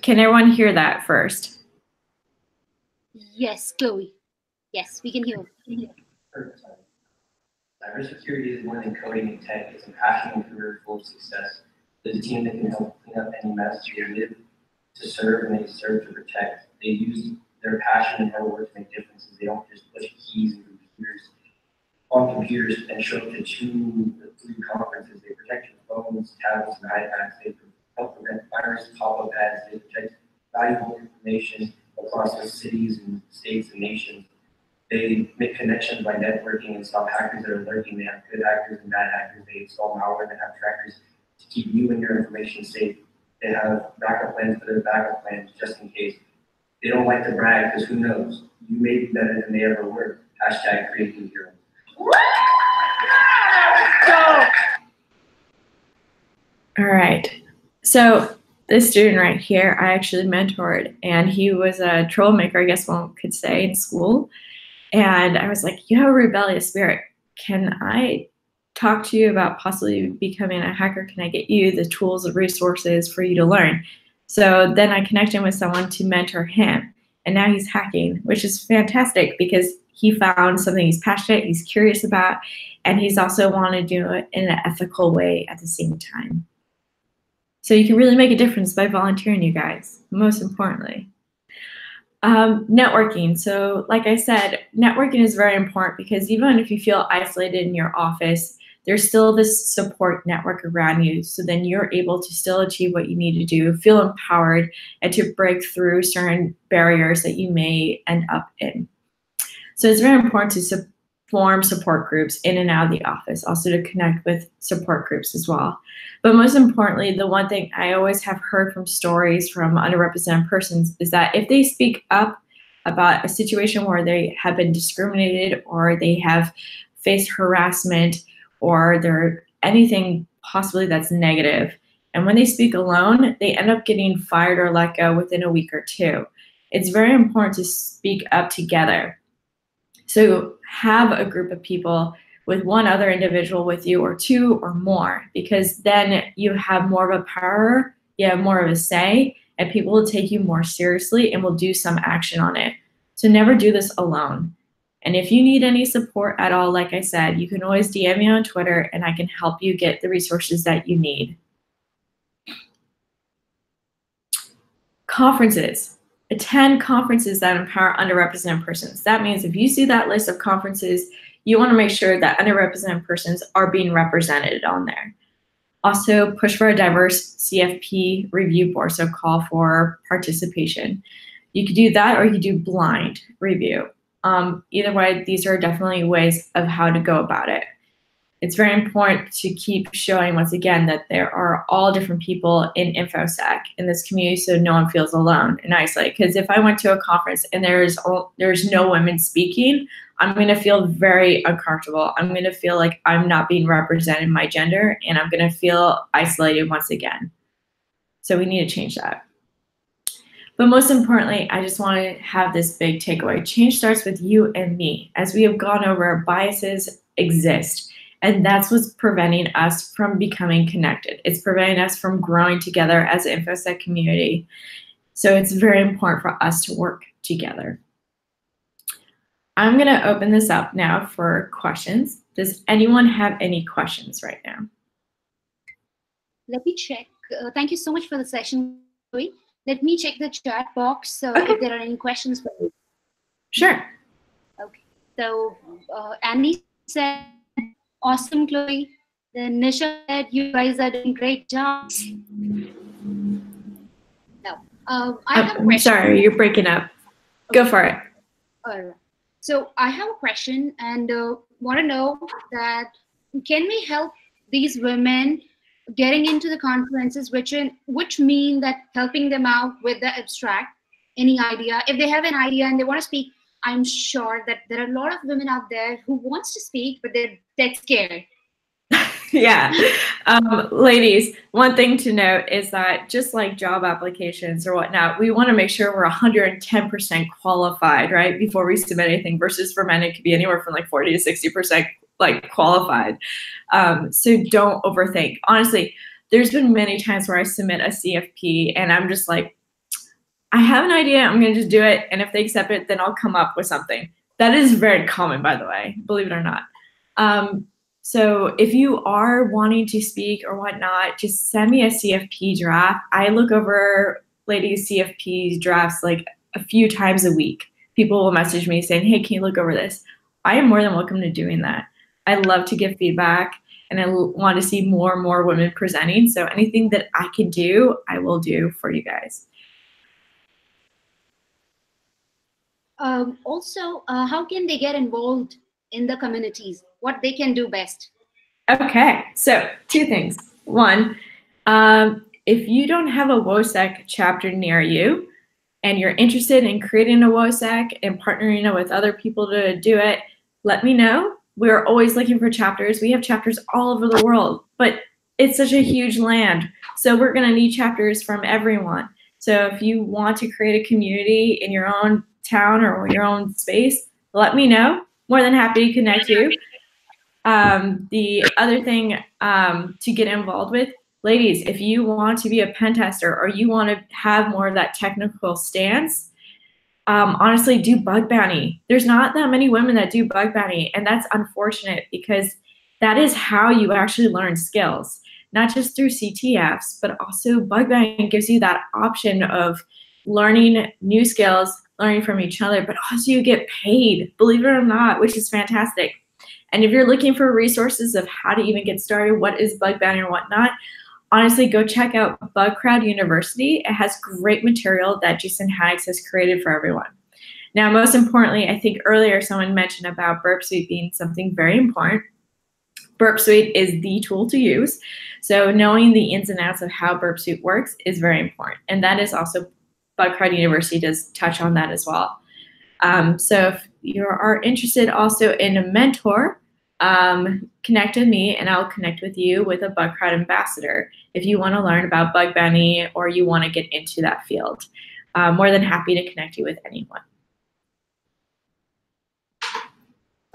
Can everyone hear that first? Yes, Chloe. Yes, we can hear. Cybersecurity is more than coding and tech. It's a passionate career full of success. There's a team that can help clean up any mess. They live to serve, and they serve to protect. They use their passion and hard work to make differences. They don't just push keys and on computers and show up to 2 or 3 conferences. They protect your phones, tablets, and iPads. They help prevent viruses, pop-up ads. They protect valuable information across the cities and states and nations. They make connections by networking and stop hackers that are lurking. They have good hackers and bad hackers. They install malware. They have trackers to keep you and your information safe. They have backup plans for their backup plans just in case. They don't like to brag, because who knows? You may be better than they ever were. Hashtag create new heroes. All right. So this student right here, I actually mentored, and he was a troublemaker, I guess one could say, in school. And I was like, you have a rebellious spirit. Can I talk to you about possibly becoming a hacker? Can I get you the tools and resources for you to learn? So then I connected him with someone to mentor him. And now he's hacking, which is fantastic, because he found something he's passionate, he's curious about, and he's also want to do it in an ethical way at the same time. So you can really make a difference by volunteering, you guys, most importantly. Networking. So like I said, networking is very important, because even if you feel isolated in your office, there's still this support network around you. So then you're able to still achieve what you need to do, feel empowered, and to break through certain barriers that you may end up in. So it's very important to form support groups in and out of the office, also to connect with support groups as well. But most importantly, the one thing I always have heard from stories from underrepresented persons is that if they speak up about a situation where they have been discriminated, or they have faced harassment, or they're anything possibly that's negative, and when they speak alone, they end up getting fired or let go within a week or 2. It's very important to speak up together. So have a group of people with one other individual with you, or 2 or more, because then you have more of a power, you have more of a say, and people will take you more seriously and will do some action on it. So never do this alone. And if you need any support at all, like I said, you can always DM me on Twitter, and I can help you get the resources that you need. Conferences. Attend conferences that empower underrepresented persons. That means if you see that list of conferences, you want to make sure that underrepresented persons are being represented on there. Also, push for a diverse CFP review board, so call for participation. You could do that, or you could do blind review. Either way, these are definitely ways of how to go about it. It's very important to keep showing, once again, that there are all different people in InfoSec in this community, so no one feels alone and isolated. Because if I went to a conference and there's no women speaking, I'm going to feel very uncomfortable. I'm going to feel like I'm not being represented in my gender, and I'm going to feel isolated once again. So we need to change that. But most importantly, I just want to have this big takeaway. Change starts with you and me. As we have gone over, biases exist. And that's what's preventing us from becoming connected. It's preventing us from growing together as an InfoSec community. So it's very important for us to work together. I'm going to open this up now for questions. Does anyone have any questions right now? Let me check. Thank you so much for the session, Chloe. Let me check the chat box if there are any questions for you. Sure. Okay. So Annie said, awesome, Chloe. Then Nisha said, you guys are doing great jobs. Now, I have a question. Sorry, you're breaking up. Go for it. All right. So I have a question and want to know that can we help these women getting into the conferences, which mean that helping them out with the abstract, any idea? If they have an idea and they want to speak, I'm sure that there are a lot of women out there who wants to speak, but they're scared. Yeah. Ladies, one thing to note is that just like job applications or whatnot, we want to make sure we're 110% qualified, right, before we submit anything, versus for men, it could be anywhere from like 40 to 60% like qualified. So don't overthink. Honestly, there's been many times where I submit a CFP and I'm just like, I have an idea, I'm going to just do it. And if they accept it, then I'll come up with something. That is very common, by the way, believe it or not. So if you are wanting to speak or whatnot, just send me a CFP draft. I look over ladies' CFP drafts like a few times a week. People will message me saying, hey, can you look over this? I am more than welcome to doing that. I love to give feedback, and I want to see more and more women presenting. So anything that I can do, I will do for you guys. Also, how can they get involved in the communities? What they can do best? Okay, so two things. One, if you don't have a WOSEC chapter near you and you're interested in creating a WOSEC and partnering with other people to do it, let me know. We're always looking for chapters. We have chapters all over the world, but it's such a huge land. So we're going to need chapters from everyone. So if you want to create a community in your own town or your own space, let me know. More than happy to connect you. The other thing to get involved with, ladies, if you want to be a pen tester or you want to have more of that technical stance, honestly, do bug bounty. There's not that many women that do bug bounty, and that's unfortunate because that is how you actually learn skills, not just through CTFs, but also bug bounty gives you that option of learning new skills, learning from each other, but also you get paid, believe it or not, which is fantastic. And if you're looking for resources of how to even get started, what is bug bounty or whatnot, honestly, go check out Bugcrowd University. It has great material that Jason Hags has created for everyone. Now, most importantly, I think earlier someone mentioned about Burp Suite being something very important. Burp Suite is the tool to use. So knowing the ins and outs of how Burp Suite works is very important. And that is also, Bugcrowd University does touch on that as well. So if you are interested also in a mentor, connect with me and I'll connect with you with a Bugcrowd ambassador if you want to learn about bug bounty or you want to get into that field. More than happy to connect you with anyone.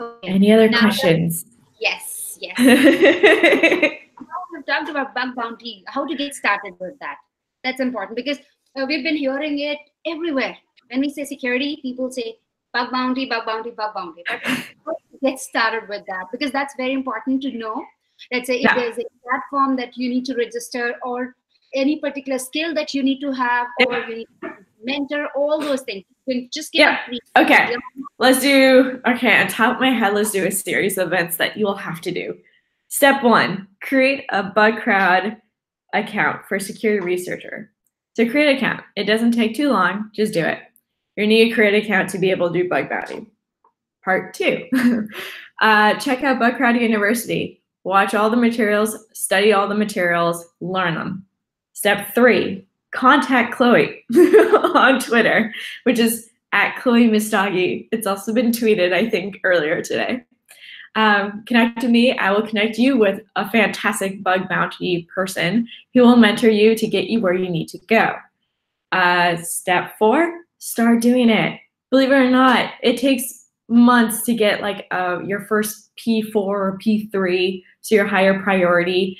Okay. Any other questions? Yes, yes. We've talked about bug bounty, how to get started with that. That's important because we've been hearing it everywhere. When we say security, people say bug bounty, bug bounty, bug bounty. But how to get started with that? Because that's very important to know. Let's say if there's a platform that you need to register or any particular skill that you need to have or you need to mentor, all those things. You can just give a brief. Okay. Let's do, on top of my head, let's do a series of events that you will have to do. Step 1, create a Bugcrowd account for security researcher. So create an account. It doesn't take too long. Just do it. You're gonna need a Create account to be able to do bug bounty. Part 2, check out Bug Crowd University. Watch all the materials, study all the materials, learn them. Step 3, contact Chloe on Twitter, which is at Chloe Mistagi. It's also been tweeted, I think, earlier today. Connect to me. I will connect you with a fantastic bug bounty person who will mentor you to get you where you need to go. Step 4, start doing it. Believe it or not, it takes months to get like your first P4 or P3, so your higher priority,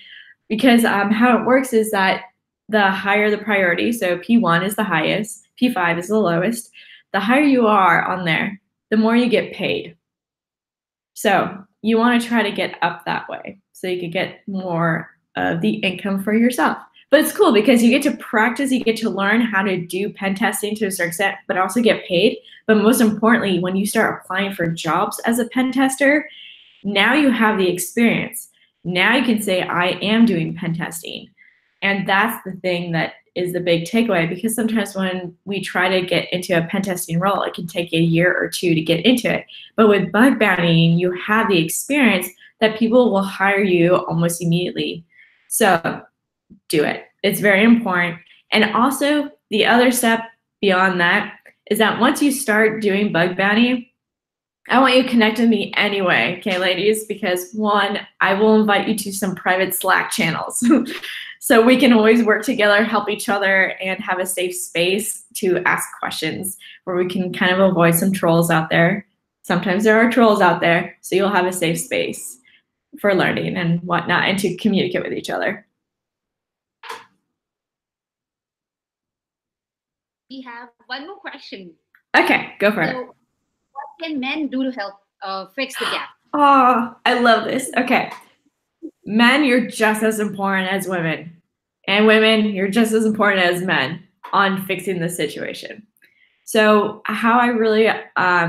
because how it works is that the higher the priority, so P1 is the highest, P5 is the lowest, the higher you are on there, the more you get paid. So you want to try to get up that way so you can get more of the income for yourself. But it's cool because you get to practice, you get to learn how to do pen testing to a certain extent, but also get paid. But most importantly, when you start applying for jobs as a pen tester, now you have the experience. Now you can say, I am doing pen testing. And that's the thing that is the big takeaway, because sometimes when we try to get into a pen testing role, it can take a year or 2 to get into it. But with bug bountying, you have the experience that people will hire you almost immediately. So do it. It's very important. And also the other step beyond that is that once you start doing bug bounty, I want you to connect with me anyway, okay, ladies, because 1, I will invite you to some private Slack channels. So we can always work together, help each other, and have a safe space to ask questions where we can kind of avoid some trolls out there. Sometimes there are trolls out there, so you'll have a safe space for learning and whatnot and to communicate with each other. We have one more question. Okay, go for it. So, what can men do to help fix the gap? Oh, I love this. Okay. Men, you're just as important as women. And women, you're just as important as men on fixing the situation. So how I really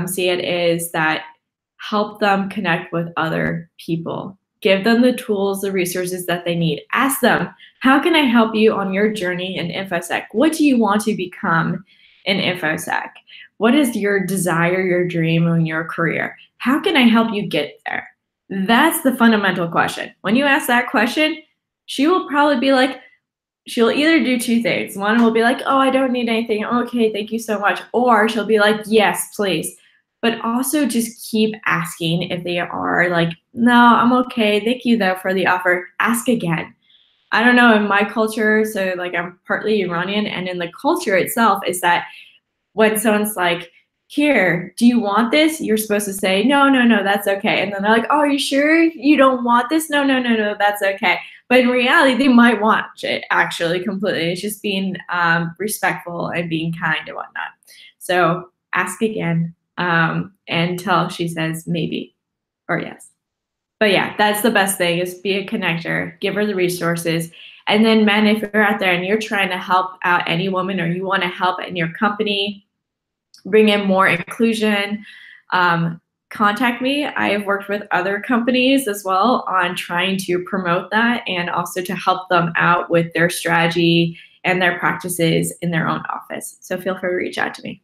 see it is that help them connect with other people. Give them the tools, the resources that they need. Ask them, how can I help you on your journey in InfoSec? What do you want to become in InfoSec? What is your desire, your dream, and your career? How can I help you get there? That's the fundamental question. When you ask that question, she will probably be like, she'll either do 2 things. One will be like, oh, I don't need anything. Okay, thank you so much. Or she'll be like, yes, please. But also just keep asking if they are like, no, I'm okay. Thank you, though, for the offer. Ask again. I don't know, in my culture, so like I'm partly Iranian, and in the culture itself is that when someone's like, here, do you want this? You're supposed to say, no, no, no, that's okay. And then they're like, oh, are you sure you don't want this? No, no, no, no, that's okay. But in reality, they might want it actually completely. It's just being respectful and being kind and whatnot. So ask again until she says maybe or yes. But yeah, that's the best thing, is be a connector, give her the resources. And then men, if you're out there and you're trying to help out any woman, or you want to help in your company, bring in more inclusion, contact me. I have worked with other companies as well on trying to promote that and also to help them out with their strategy and their practices in their own office. So feel free to reach out to me.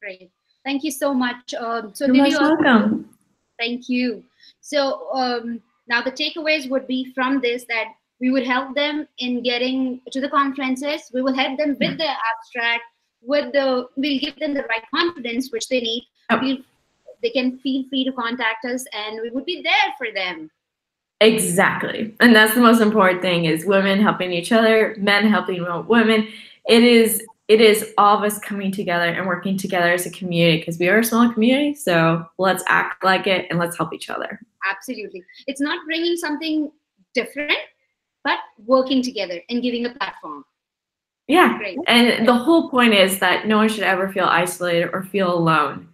Great. Thank you so much. So You're most welcome. Thank you. So now the takeaways would be from this that we would help them in getting to the conferences. We will help them with the abstract, we'll give them the right confidence which they need. They can feel free to contact us and we would be there for them. Exactly. And that's the most important thing, is women helping each other, men helping women. It is all of us coming together and working together as a community, because we are a small community. So let's act like it and let's help each other. Absolutely. It's not bringing something different, but working together and giving a platform. Yeah. Great. And the whole point is that no one should ever feel isolated or feel alone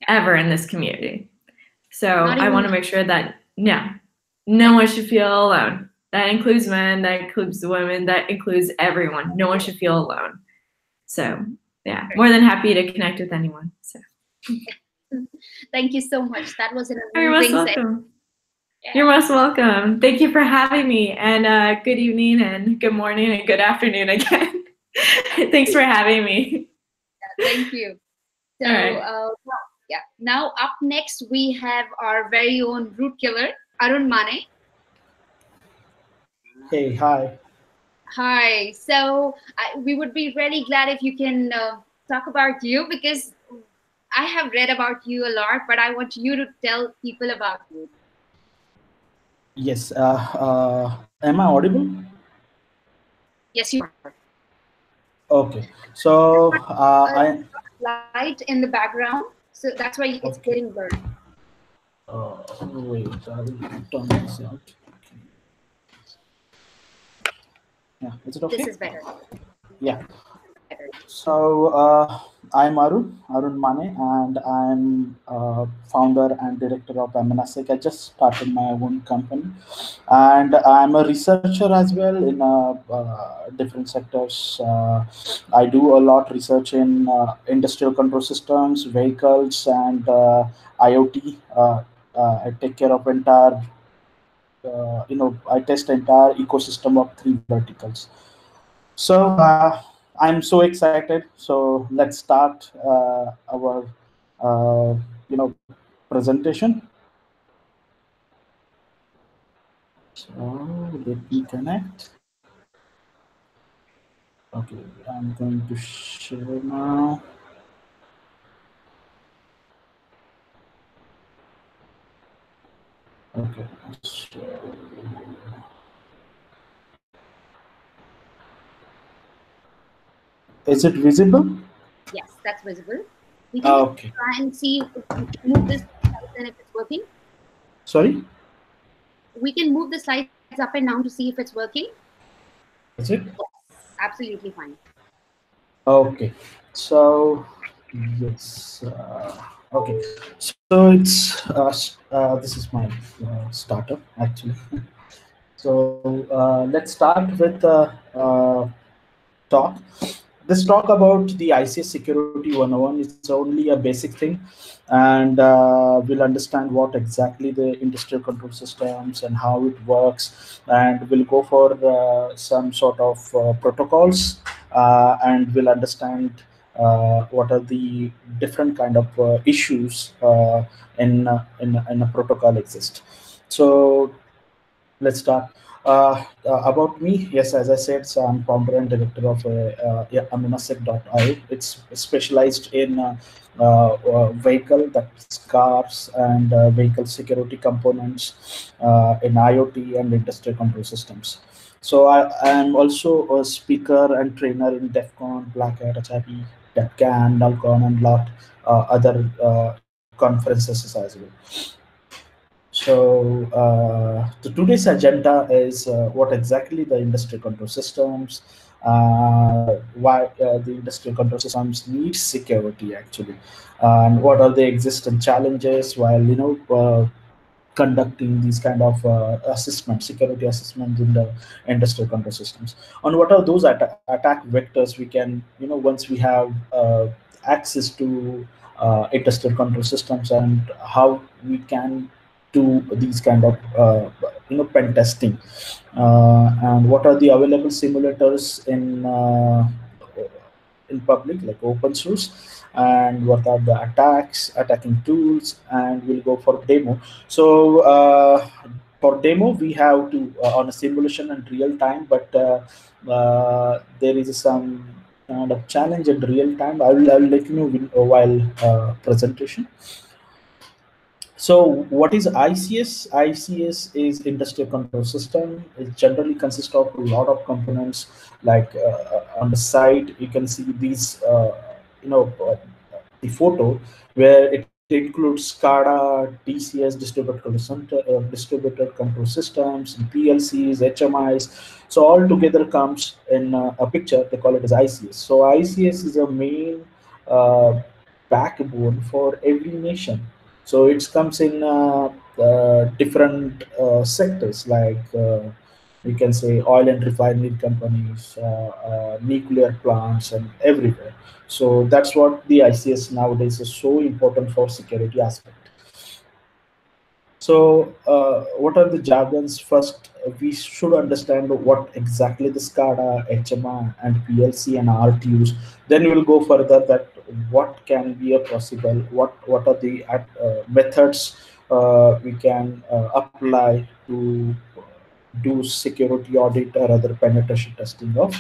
ever in this community. So I want to make sure that no one should feel alone. That includes men, that includes women, that includes everyone. No one should feel alone. So yeah, more than happy to connect with anyone. So thank you so much. That was an You're most welcome. Yeah. You're most welcome. Thank you for having me, and good evening and good morning and good afternoon again. Thanks for having me. Thank you. So, All right. yeah. Now, up next, we have our very own root killer, Arun Mane. Hey, hi. Hi. So, we would be really glad if you can talk about you, because I have read about you a lot, but I want you to tell people about you. Yes. Am I audible? Yes, you are. Okay. So I. Light in the background, so that's why it's Okay. getting blurred. Wait. I will turn this out. Okay. Yeah. Is it okay? This is better. Yeah. Better. So I'm Arun Mane, and I'm founder and director of Amanasek. I just started my own company, and I'm a researcher as well in different sectors. I do a lot research in industrial control systems, vehicles, and IoT. I take care of entire. I test entire ecosystem of three verticals. So I'm so excited. So let's start our uh, presentation. So let me connect. Okay, I'm going to share now. Okay, so is it visible? Yes, that's visible. We can Okay. try and see if we move this and if it's working. Sorry. We can move the slides up and down to see if it's working. Is it? Absolutely fine. Okay. So yes. Okay. So it's this is my startup actually. So let's start with the talk. Let's talk about the ICS Security 101. It's only a basic thing, and we'll understand what exactly the industrial control systems and how it works, and we'll go for some sort of protocols, and we'll understand what are the different kind of issues in a protocol exist. So let's start. About me, yes, as I said, so I'm founder and director of Aminosec.io. It's specialized in vehicle, that's cars, and vehicle security components in IoT and industrial control systems. So I am also a speaker and trainer in DEF CON, Black Hat, HIP, DEFCON, NULCON, and lot other conferences as well. So today's agenda is what exactly the industrial control systems, why the industrial control systems need security actually, and what are the existing challenges while conducting these kind of assessment, security assessments in the industrial control systems, and what are those attack vectors we can, once we have access to industrial control systems, and how we can do these kind of pen testing, and what are the available simulators in public, like open source, and what are the attacking tools, and we'll go for demo. So for demo we have to on a simulation and real time, but there is some kind of challenge in real time. I will let you know while presentation. So what is ICS? ICS is industrial control system. It generally consists of a lot of components. Like on the side, you can see these, the photo where it includes SCADA, DCS, distributed control systems, PLCs, HMIs. So all together comes in a picture. They call it as ICS. So ICS is a main backbone for every nation. So it comes in different sectors, like you can say oil and refinery companies, nuclear plants, and everywhere. So that's what the ICS nowadays is so important for security aspect. So what are the jargons? First, we should understand what exactly the SCADA, HMI, and PLC and RTUs. Then we'll go further that what can be a possible, what are the methods we can apply to do security audit or other penetration testing of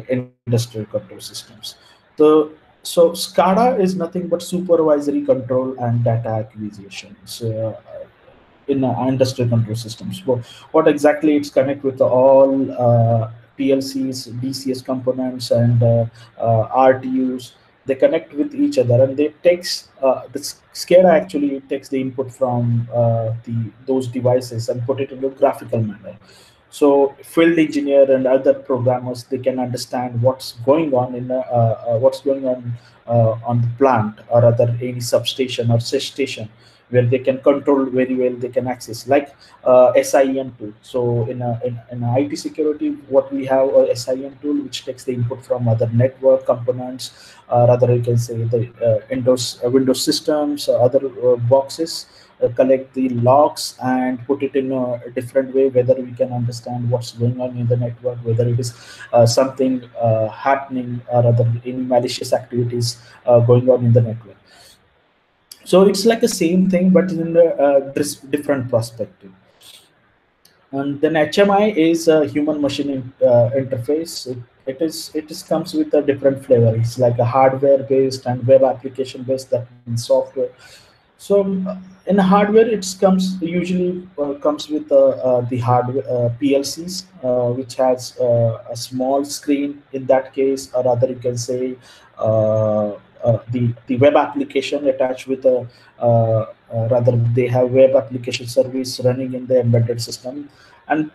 industrial control systems. So SCADA is nothing but supervisory control and data acquisition. So in industrial control systems. So what exactly it's connect with all PLCs, DCS components, and RTUs. They connect with each other, and they takes the SCADA actually takes the input from those devices and put it into graphical manner. So field engineer and other programmers, they can understand what's going on in on the plant or other any substation or station, where they can control very well, they can access like SIM tool. So in IT security, what we have a SIM tool which takes the input from other network components, rather you can say the Windows systems, other boxes, collect the logs and put it in a different way, whether we can understand what's going on in the network, whether it is something happening or other any malicious activities going on in the network. So it's like the same thing, but in a different perspective. And then HMI is a human-machine interface. It comes with a different flavor. It's like a hardware-based and web application-based. That means software. So in hardware, it comes usually comes with the hardware PLCs, which has a small screen in that case, or rather you can say the web application attached with a rather they have web application service running in the embedded system, and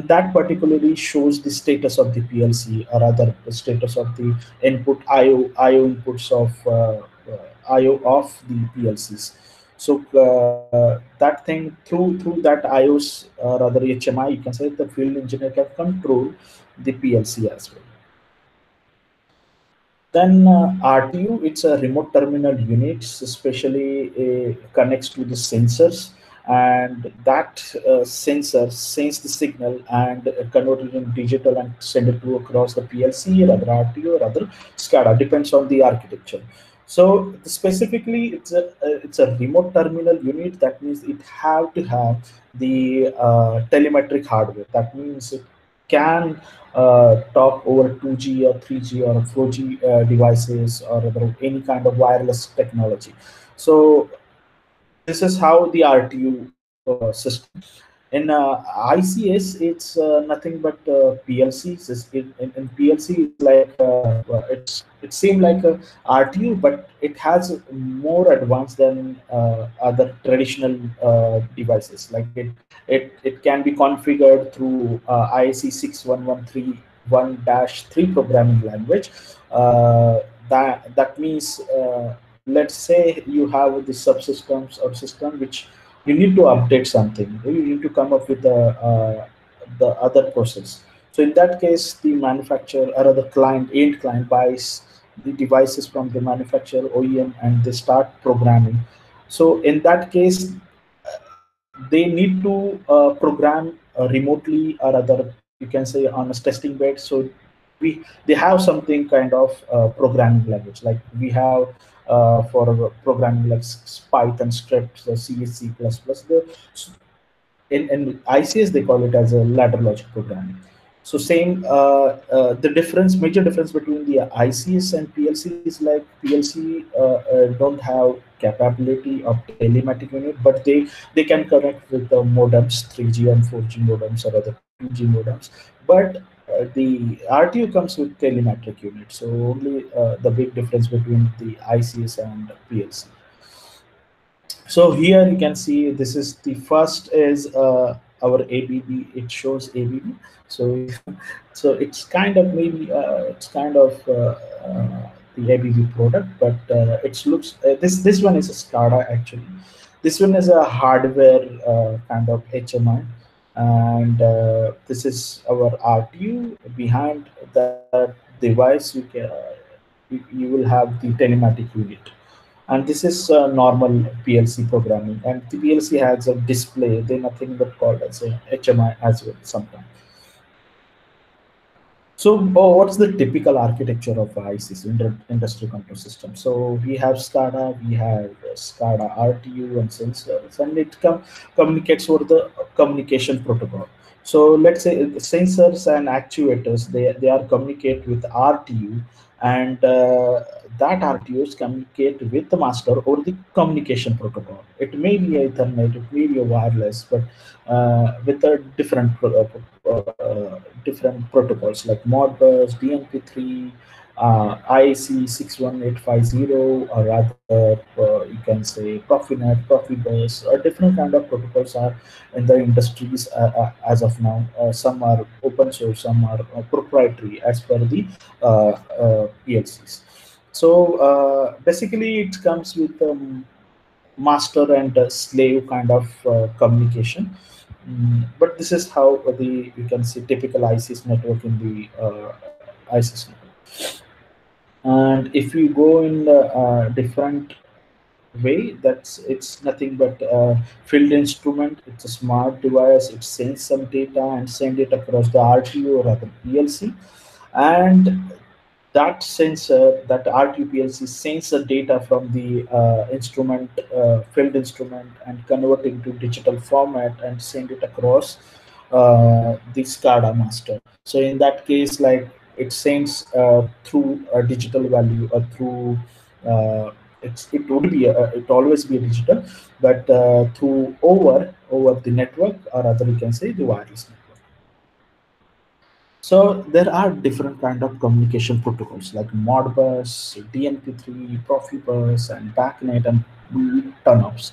that particularly shows the status of the PLC, or rather the status of the input IO inputs of IO of the PLCs. So that thing through that IOS, rather HMI, you can say the field engineer can control the PLC as well. Then RTU, it's a remote terminal unit, especially connects to the sensors, and that sensor sends the signal and convert it in digital and send it to across the PLC or other RTU or other SCADA, depends on the architecture. So specifically, it's a remote terminal unit. That means it have to have the telemetric hardware. That means it can talk over 2G or 3G or 4G devices or any kind of wireless technology. So this is how the RTU system. In ICS, it's nothing but PLCs. In PLC, it's like it seems like a RTU, but it has more advanced than other traditional devices. Like it can be configured through IEC 61131-3 programming language. That means let's say you have the subsystems or system which you need to update something. You need to come up with the other process. So in that case, the manufacturer or the end client buys the devices from the manufacturer OEM and they start programming. So in that case, they need to program remotely or other, you can say, on a testing bed. So they have something kind of programming language, like we have for programming like Python scripts, C, C++. In ICS, they call it as a ladder logic programming. So same, the major difference between the ICS and PLC is like PLC don't have capability of telematic unit, but they can connect with the modems, 3G and 4G modems or other 2G modems. But the RTU comes with telemetric unit. So only the big difference between the ICS and PLC. So here you can see this is the first is our ABB. It shows ABB. So it's kind of maybe the ABB product, but it looks this one is a SCADA actually. This one is a hardware kind of HMI, and this is our RTU. Behind that device, you will have the telematic unit. And this is normal PLC programming, and the PLC has a display. They nothing but called as a HMI as well sometimes. So, what's the typical architecture of ICs, industrial control system? So we have SCADA, we have SCADA RTU and sensors, and it communicates over the communication protocol. So let's say sensors and actuators, they are communicate with RTU, and that RTUs communicate with the master over the communication protocol. It may be Ethernet, it may be a wireless, but with a different protocols like Modbus, DNP3, IEC 61850, or rather you can say Profinet, Profibus, or different kind of protocols are in the industries as of now. Some are open source, some are proprietary as per the PLCs. So basically it comes with master and slave kind of communication. But this is how the you can see typical ICS network in the ICS network. And if you go in the different way, it's nothing but field instrument. It's a smart device. It sends some data and send it across the RTU or other PLC, and that sensor, that RTU-PLC sends the data from the instrument, field instrument, and convert it to digital format and send it across the SCADA master. So in that case, like it sends through a digital value or through it would be it always be a digital, but through over the network, or other you can say the wireless network. So there are different kind of communication protocols like Modbus, DNP3, Profibus, and BACnet, and TONOPS.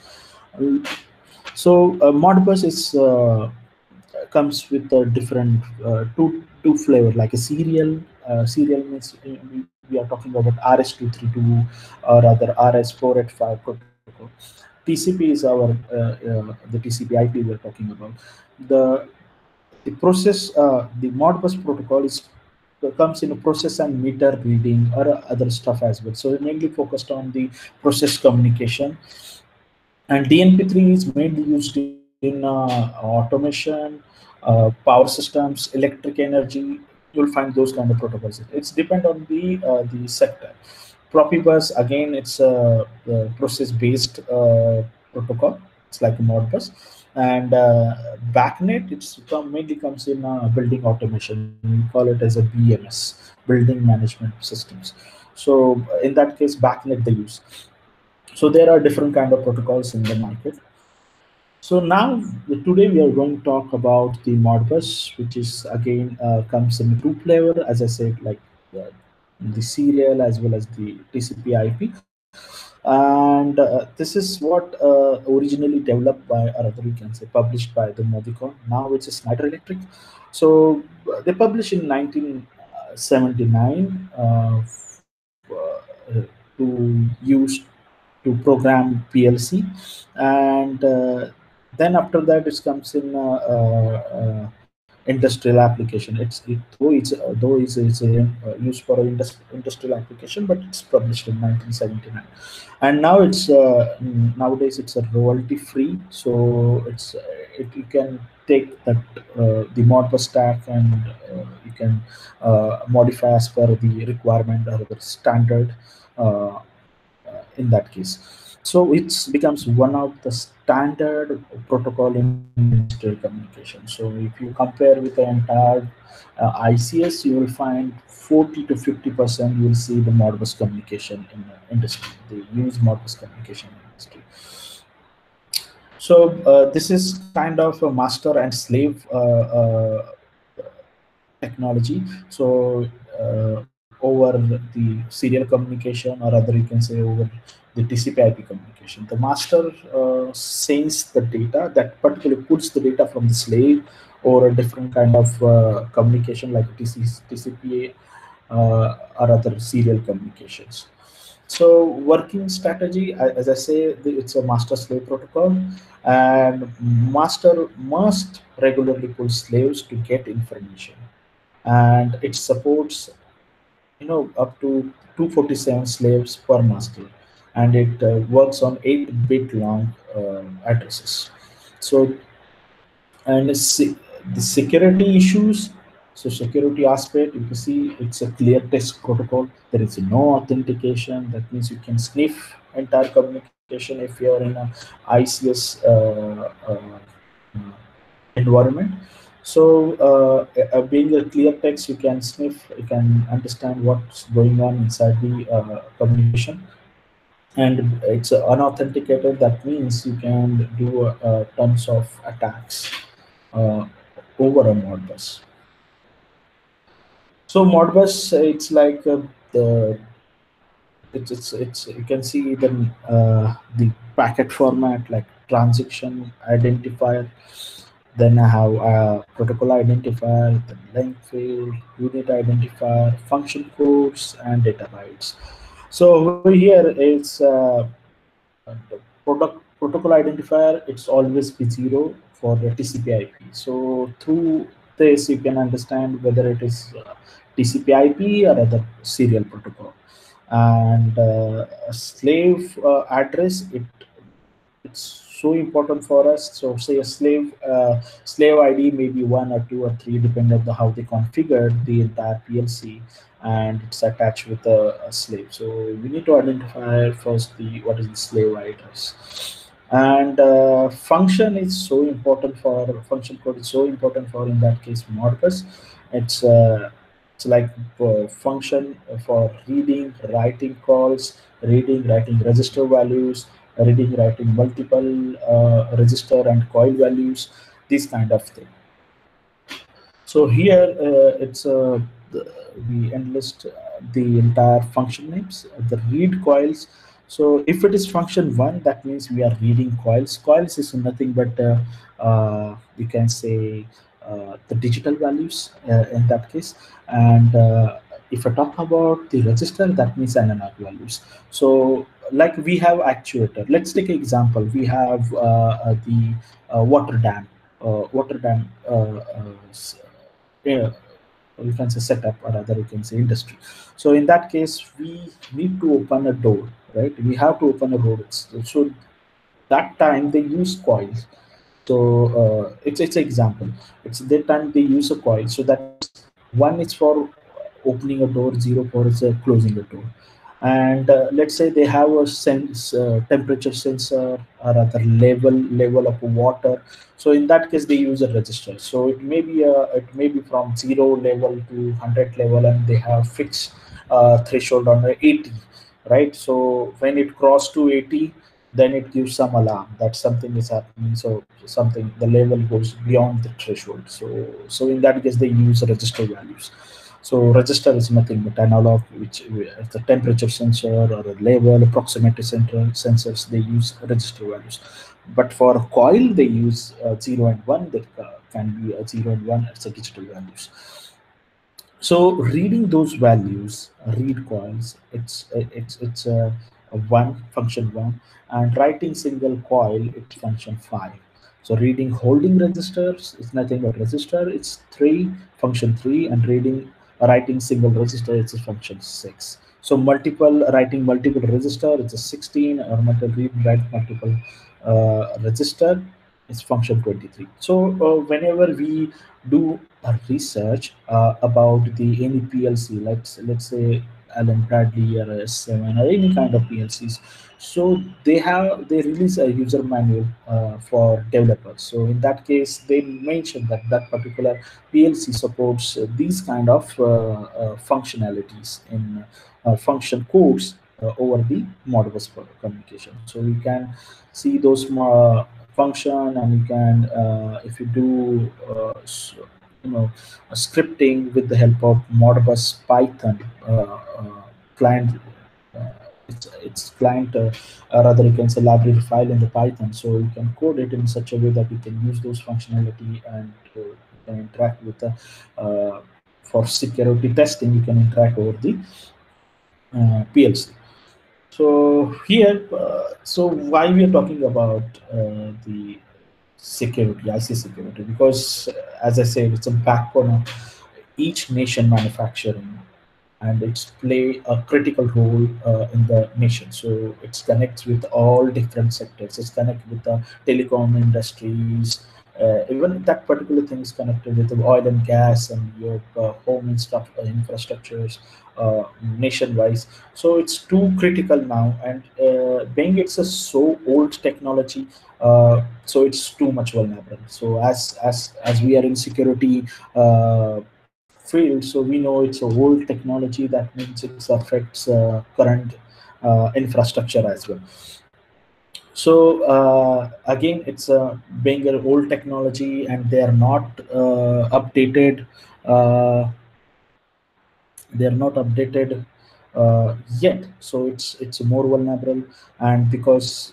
So Modbus is comes with a different two flavor, like a serial. Serial means we are talking about RS232 or rather RS485 protocol. TCP is our the TCP IP we are talking about. The process, the Modbus protocol comes in a process and meter reading or other stuff as well. So mainly focused on the process communication. And DNP3 is mainly used in automation, power systems, electric energy. You'll find those kind of protocols. It's depend on the sector. Profibus, again, it's a process-based protocol. It's like a Modbus. And BACnet, mainly comes in building automation. We call it as a BMS, Building Management Systems. So in that case, BACnet they use. So there are different kind of protocols in the market. So now, today we are going to talk about the Modbus, which is again comes in two flavor, as I said, like the serial as well as the TCP/IP. And this is what originally developed by, or rather you can say published by the Modicon. Now it's a Schneider Electric. So they published in 1979 to use to program PLC, and then after that it comes in industrial application. It's used for industrial application, but it's published in 1979, and now it's nowadays it's a royalty free. So you can take that the Modbus stack, and you can modify as per the requirement or the standard in that case. So it becomes one of the standard protocol in industrial communication. So if you compare with the entire ICS, you will find 40 to 50% you will see the Modbus communication in the industry. They use Modbus communication in industry. So this is kind of a master and slave technology. So over the serial communication, or rather you can say over the TCP/IP communication, the master sends the data, that particularly puts the data from the slave, or a different kind of communication like TCP or other serial communications. So working strategy, as I say, it's a master-slave protocol, and master must regularly pull slaves to get information, and it supports up to 247 slaves per master, and it works on 8-bit long addresses. So, and the security issues, so security aspect, you can see it's a clear text protocol. There is no authentication. That means you can sniff entire communication if you are in a ICS environment. So being a clear text, you can sniff, you can understand what's going on inside the communication. And it's unauthenticated. That means you can do tons of attacks over a Modbus. So Modbus, it's like the it's you can see the packet format like transaction identifier. Then I have protocol identifier, the length field, unit identifier, function codes, and data bytes. So over here it's the protocol identifier. It's always be 0 for the TCP/IP. So through this, you can understand whether it is TCP/IP or other serial protocol. And a slave address, it's so important for us. So say a slave ID may be 1 or 2 or 3, depending on how they configured the entire PLC, and it's attached with a slave. So we need to identify first what is the slave address. And function is so important for function code is so important for, in that case, Modbus. It's like function for reading, writing calls, writing register values, writing multiple register and coil values, this kind of thing. So here we enlist the entire function names, the read coils. So if it is function 1, that means we are reading coils. Coils is nothing but you can say the digital values in that case. And if I talk about the register, that means analog values. So like we have actuator. Let's take an example. We have the water dam. Yeah, you can say setup, or rather you can say industry. So in that case, we need to open a door, right? We have to open a door. So that time they use coils. So it's an example. It's that time they use a coil. So that 1 is for opening a door, 0 for closing a door. And let's say they have a temperature sensor or other level of water. So in that case, they use a register. So it may be from 0 level to 100 level, and they have fixed threshold on 80, right? So when it cross to 80, then it gives some alarm that something is happening. So the level goes beyond the threshold. So in that case, they use register values. So register is nothing but analog, which the temperature sensor or a level, proximity sensors, they use register values. But for a coil, they use 0 and 1. That can be a 0 and 1 as a digital values. So reading those values, read coils, it's a 1, function 1, and writing single coil, it's function 5. So reading holding registers is nothing but register, it's 3, function 3, and writing single register, it's a function 6. So writing multiple register, it's a 16, or write multiple register, it's function 23. So whenever we do a research about any PLC, let's say Allen Bradley or S7 or any kind of PLCs, so they release a user manual for developers. So in that case, they mention that particular PLC supports these kind of functionalities in function codes over the Modbus communication. So you can see those function, and you can if you do scripting with the help of Modbus Python client. It's client, or rather you can say library file in the Python. So you can code it in such a way that you can use those functionality, and you can interact with for security testing, you can interact over the PLC. So here, so why we are talking about the security, IC security, because as I said, it's a backbone of each nation manufacturing and it's play a critical role in the nation. So it connects with all different sectors. It's connected with the telecom industries. Even that particular thing is connected with the oil and gas and your home and stuff, infrastructures nationwide. So it's too critical now, and being it's a so old technology, so it's too much vulnerable. So as we are in security field, so we know it's a old technology. That means it affects current infrastructure as well. So again, it's being an old technology, and they are not updated. Uh, they are not updated yet, so it's more vulnerable. And because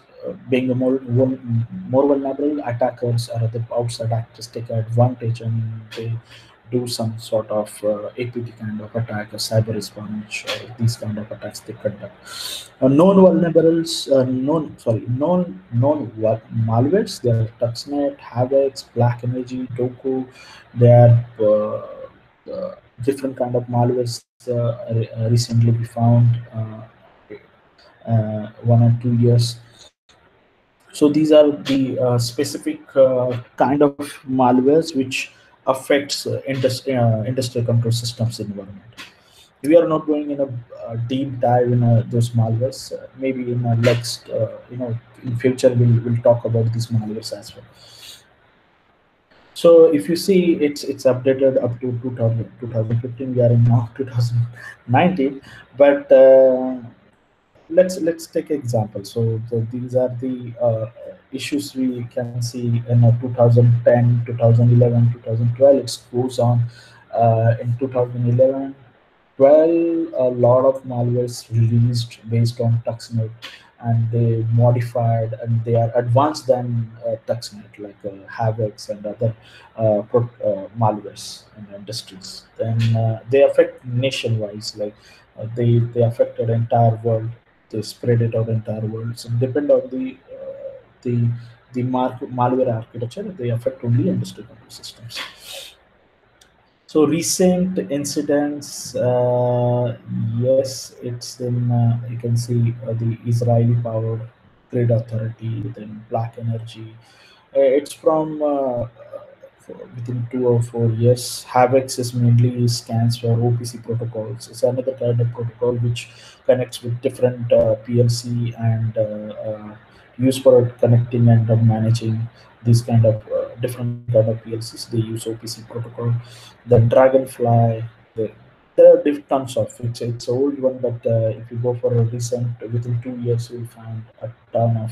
being a more vulnerable, attackers or the outside actors take advantage, and they do some sort of APT kind of attack, or cyber espionage, or these kind of attacks they conduct. Known vulnerables, known malwares. They are Stuxnet, Havoc, Black Energy, Doku. They are different kind of malwares recently we found 1 or 2 years. So these are the specific kind of malwares which affects industrial control systems environment. We are not going in a deep dive in those malwares. Maybe in our next, in future we'll talk about these malwares as well. So if you see, it's updated up to 2015. We are in now 2019, but let's take example. So these are the issues we can see in 2010, 2011, 2012. It goes on in 2011. Well, a lot of malwares released based on Stuxnet, and they modified and they are advanced than Stuxnet, like Havocs and other malwares in industries. Then they affect nationwide, like they affected entire world. They spread it out entire world. So depend on the malware architecture, they affect only industrial control systems. So recent incidents, yes, it's in, you can see the Israeli powered grid authority, then Black Energy. It's from within 2 or 4 years. Havocs is mainly scans for OPC protocols. It's another kind of protocol which connects with different PLC and used for connecting and managing these kind of different kind of PLCs. They use OPC protocol. The Dragonfly. The, there are tons of it's an old one, but if you go for a recent, within 2 years, you'll find a ton of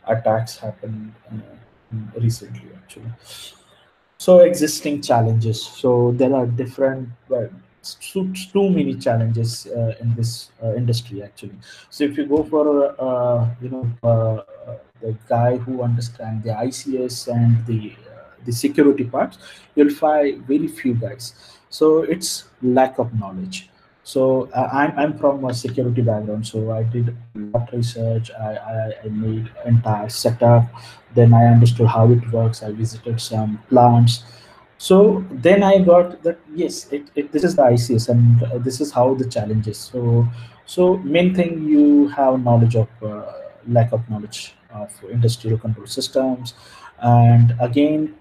attacks happened recently actually. So existing challenges. So there are different, well, too many challenges in this industry actually. So if you go for the guy who understands the ICS and the security parts, you'll find very few guys. So it's lack of knowledge. So I'm from a security background, so I did a lot research. I made entire setup. Then I understood how it works. I visited some plants. So then I got that yes, this is the ICS, and this is how the challenge is. So main thing, you have knowledge of lack of knowledge of industrial control systems, and again.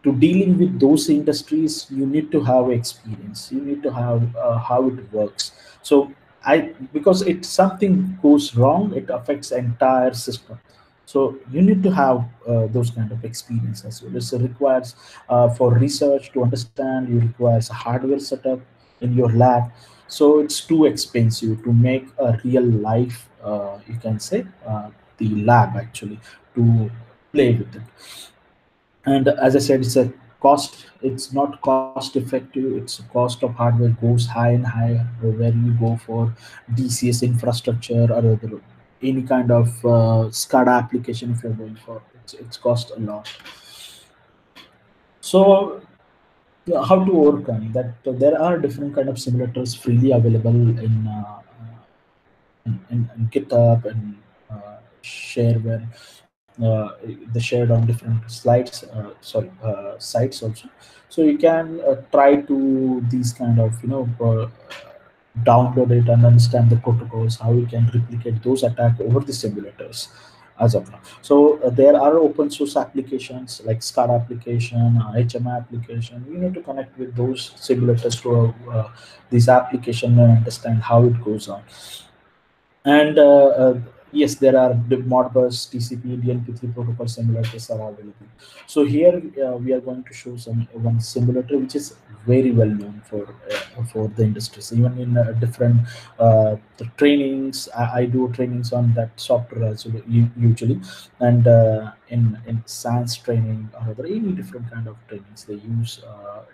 To dealing with those industries, you need to have experience. You need to have how it works. So because if something goes wrong, it affects the entire system. So you need to have those kind of experience as well. This requires for research to understand. You requires a hardware setup in your lab. So it's too expensive to make a real life. You can say the lab actually to play with it. And as I said, it's a cost. It's not cost effective. It's cost of hardware goes high and higher where you go for DCS infrastructure or any kind of SCADA application. If you're going for it's cost a lot. So how to overcome that? There are different kind of simulators freely available in GitHub and shareware. They shared on different slides, sites also. So you can try to these kind of download it and understand the protocols, how we can replicate those attacks over the simulators as of now. So there are open source applications like SCADA application, HMI application. We need to connect with those simulators to this application and understand how it goes on. And yes, there are the Modbus, TCP, DNP3 protocol simulators are available. So here we are going to show one simulator which is very well known for the industries. Even in different the trainings, I do trainings on that software as well, usually, and in science training or other any different kind of trainings, they use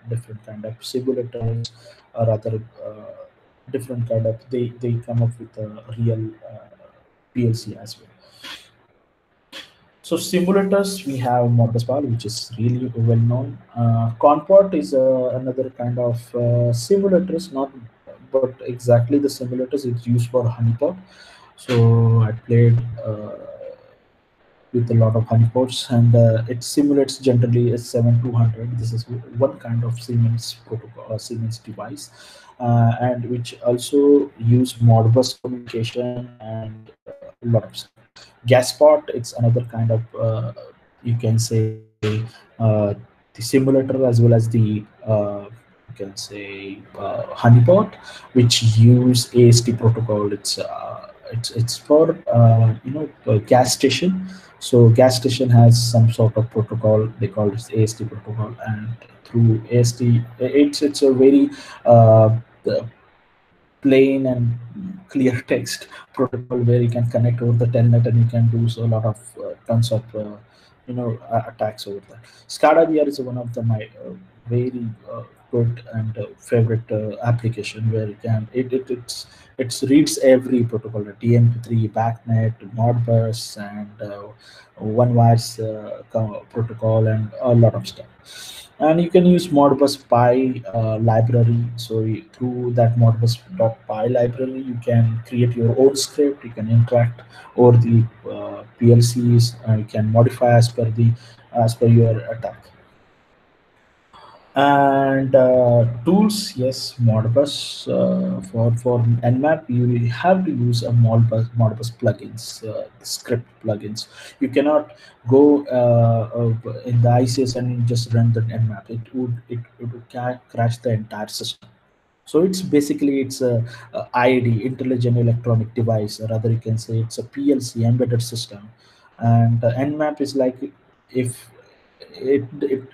different kind of simulators or other. Different kind of they come up with a real PLC as well. So simulators, we have Modbus PAL, which is really well known. Conport is another kind of simulators, not but exactly the simulators. It's used for honeypot. So I played with a lot of honeypots, and it simulates generally S7200. This is one kind of Siemens protocol or Siemens device, and which also use Modbus communication and a lot of stuff. Gaspot, it's another kind of you can say the simulator as well as the you can say honeypot, which use AST protocol. It's for gas station. So gas station has some sort of protocol. They call it AST protocol, and through AST, it's a very plain and clear text protocol where you can connect over the telnet and you can do a lot of tons of attacks over that. SCADA VR is one of my very good and favorite application where you can it reads every protocol, DNP3, BACnet, Modbus, and one wires protocol and a lot of stuff. And you can use Modbus Pi library. So through that Modbus.py library, you can create your own script. You can interact over the PLCs. You can modify as per your attack. And tools, yes, Modbus for Nmap, you have to use a Modbus plugins, script plugins. You cannot go in the ICS and just run the Nmap. It would crash the entire system. So it's a IED, intelligent electronic device, or rather you can say it's a PLC, embedded system. And Nmap is like if it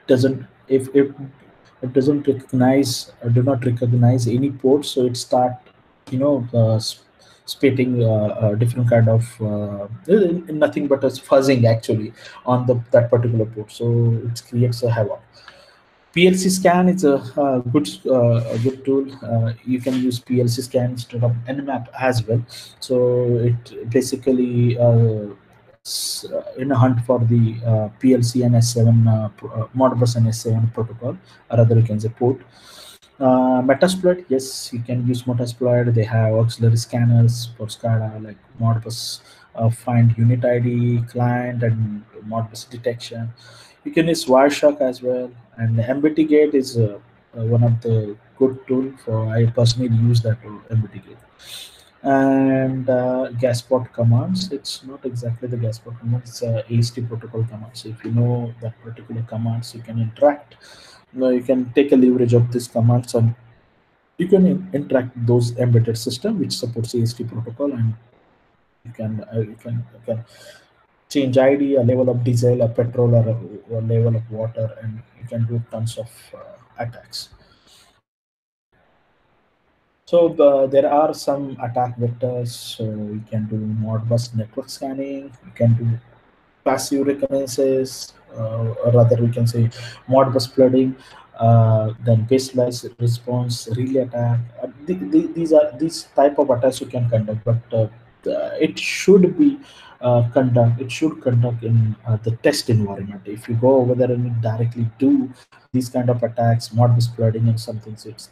doesn't recognize or do not recognize any port, so it start spitting different kind of nothing but as fuzzing actually on that particular port, so it creates a havoc. PLC scan is a good tool. You can use PLC scan instead of Nmap as well. So it basically in a hunt for the PLC and S7 Modbus and S7 protocol, or rather you can say port. Metasploit, yes, you can use Metasploit. They have auxiliary scanners for SCADA like Modbus find unit ID, client, and Modbus detection. You can use Wireshark as well, and MBTGate is one of the good tool for. I personally use that tool, MBTGate. And Gaspot commands, it's not exactly the Gaspot command, it's AST protocol command. So if you know that particular commands, you can interact. You can take a leverage of these commands and you can interact those embedded system which supports AST protocol, and you can change ID, a level of diesel, a petrol, or a level of water, and you can do tons of attacks. So there are some attack vectors. So you can do Modbus network scanning. You can do passive reconnaissance, or rather we can say Modbus flooding. Then baseless response, relay attack. These type of attacks you can conduct, but it should be conduct in the test environment. If you go over there and directly do these kind of attacks, Modbus flooding and something, so it's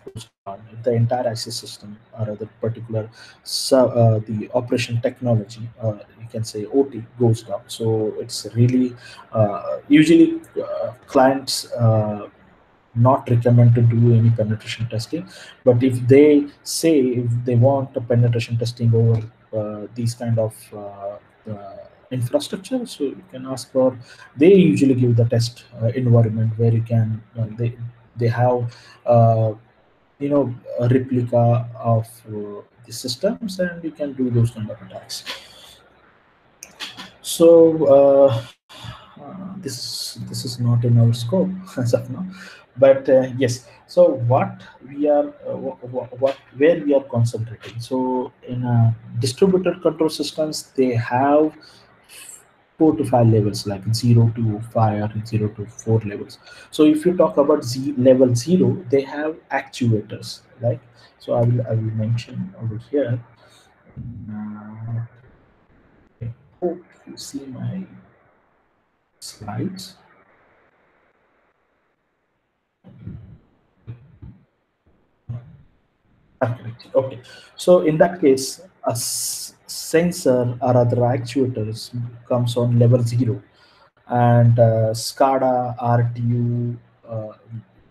the entire IC system or the particular the operation technology, you can say OT, goes down. So it's really usually clients not recommend to do any penetration testing. But if they say if they want a penetration testing over these kind of infrastructure, so you can ask for. They usually give the test environment where you can they have a replica of the systems, and you can do those kind of attacks. So this is not in our scope as of now, but yes. So what we are what where we are concentrating. So in distributed control systems, they have 4 to 5 levels, like 0 to 5 and 0 to 4 levels. So if you talk about level 0, they have actuators, right? So I will mention over here. I hope you see my slides. Correct. Okay. So in that case, a sensor or other actuators comes on level 0, and SCADA, RTU, uh,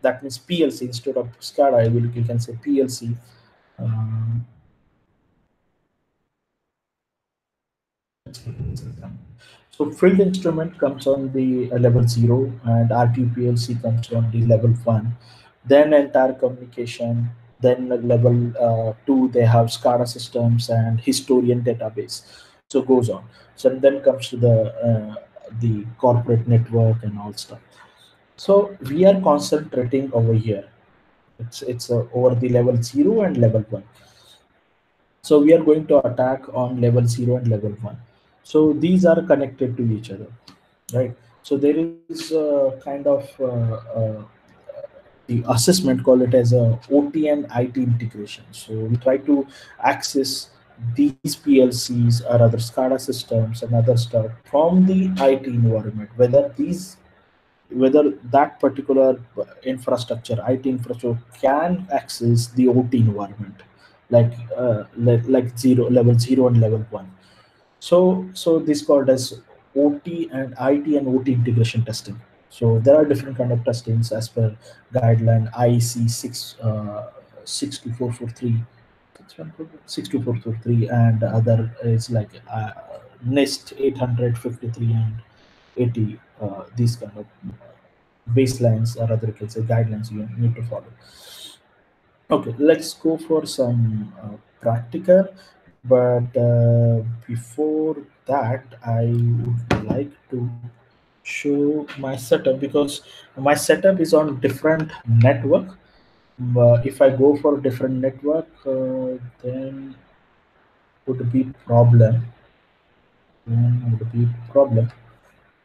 that means PLC instead of SCADA. You can say PLC. Um, so field instrument comes on the level 0, and RTU PLC comes on the level 1. Then entire communication. Then level 2, they have SCADA systems and historian database. So goes on. So then comes to the corporate network and all stuff. So we are concentrating over here. It's over the level 0 and level 1. So we are going to attack on level 0 and level 1. So these are connected to each other, right? So there is a kind of the assessment, call it as a OT and IT integration. So we try to access these PLCs or other SCADA systems and other stuff from the IT environment, whether that particular infrastructure, IT infrastructure, can access the OT environment, like level 0 and level 1. So this called as OT and IT and OT integration testing. So there are different kind of testings as per guideline IEC 62443, 62443, and other is like NIST 853 and 80. These kind of baselines or other can say guidelines you need to follow. Okay, let's go for some practical. But before that, I would like to show my setup, because my setup is on different network. If I go for different network, then would be problem. Then would be problem.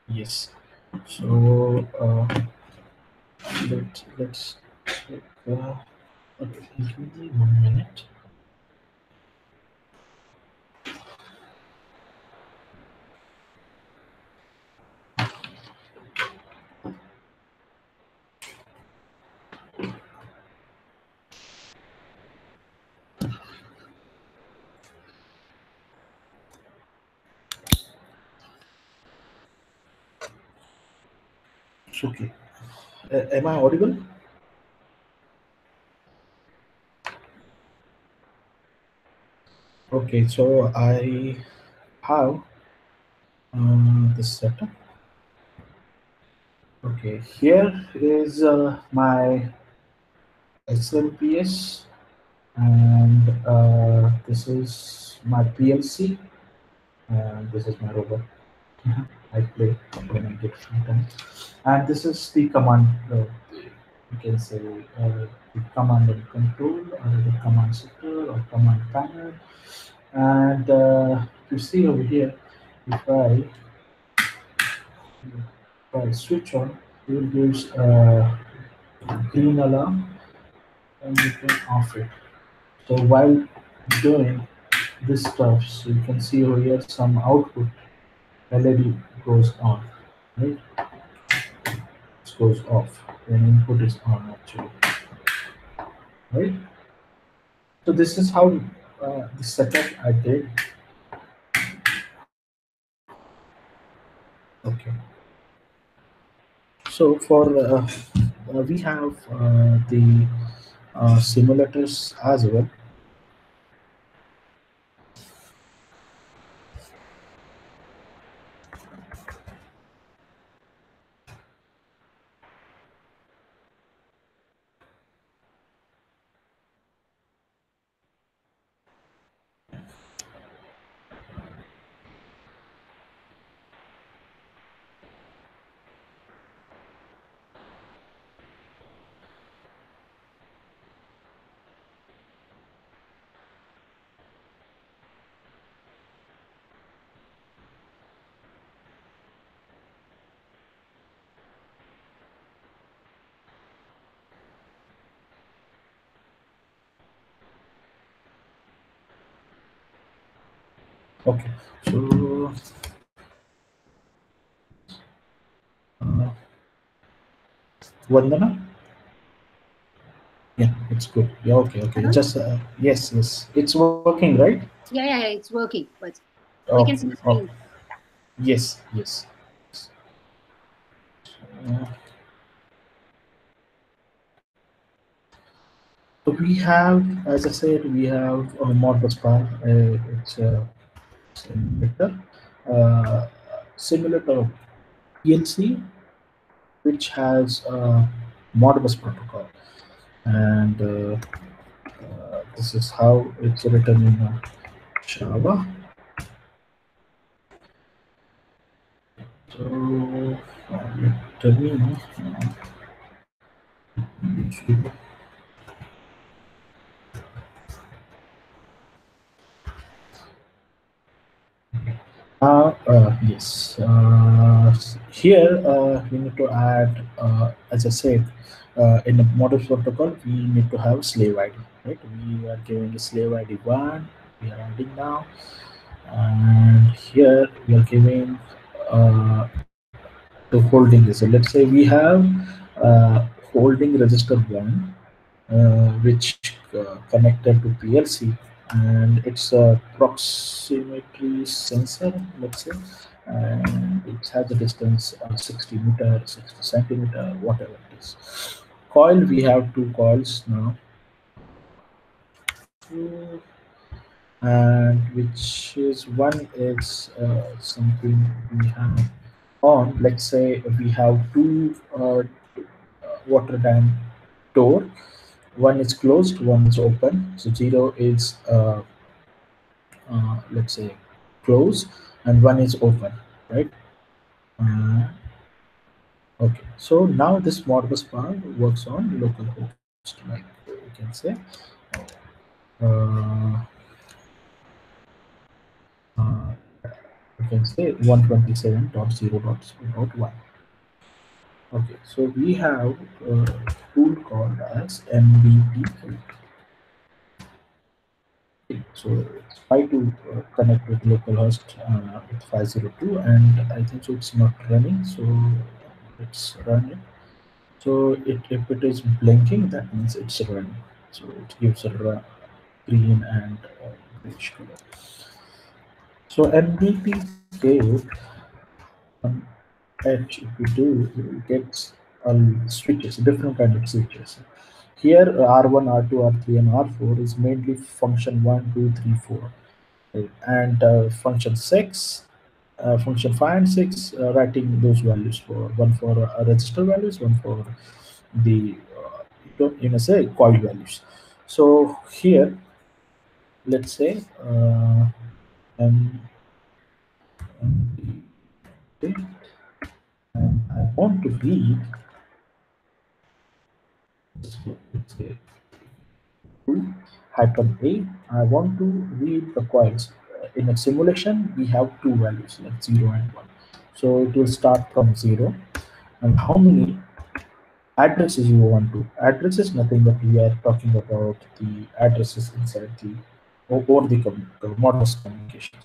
Yes. So let's check. Okay, give me 1 minute. Okay. Am I audible? Okay, so I have the setup. Okay, here is my SLPS, and this is my PLC, and this is my robot. I play when I get free time. And this is the command, you can say the command and control, or the command center or command panel. And you see over here, if I switch on, it will give green alarm, and you can off it. So while doing this stuff, so you can see over here some output LED goes on, right? It goes off when input is on, actually, right? So this is how the setup I did. Okay. So for we have the simulators as well. Okay, so Vandana? Yeah, it's good. Yeah, okay, okay. Hello? Just yes, yes, it's working, right? Yeah, it's working, but we Oh, can see the oh, screen. yes, yes. Uh, so we have, as I said, we have a Modbus bar. It's a simulator, uh, similar to PLC, which has a Modbus protocol, and this is how it's written in Java. So let me yes. Here we need to add, as I said, in the model protocol, we need to have slave ID, right? We are giving a slave ID 1, we are adding now, and here we are giving the holding register. Let's say we have holding register 1, which connected to PLC, and it's a proximity sensor, let's say, and it has a distance 60 meter, 60 centimeter, whatever it is. Coil, we have 2 coils now, and which is one is something we have on. Let's say we have two water dam door. One is closed, one is open. So 0 is let's say closed, and one is open, right? Uh, okay. So now this Modbus part works on localhost, like you can say. Uh, uh, you can say 127.0.0.1. Okay, so we have a tool called as MBP. So it's try to connect with localhost with 502, and I think so it's not running. So let's run it. So if it is blinking, that means it's running. So it gives a green and grayish color. So MBP gave edge. If you do, you get switches, different kind of switches. Here R1, R2, R3, and R4 is mainly function 1, 2, 3, 4. And function 6, function 5 and 6, writing those values for one for register values, one for the say coil values. So here, let's say and I want to read, let's say -a. I want to read the coils. In a simulation, we have two values like 0 and 1. So it will start from 0. And how many addresses you want to? Address is nothing but we are talking about the addresses inside the over the Modbus communications.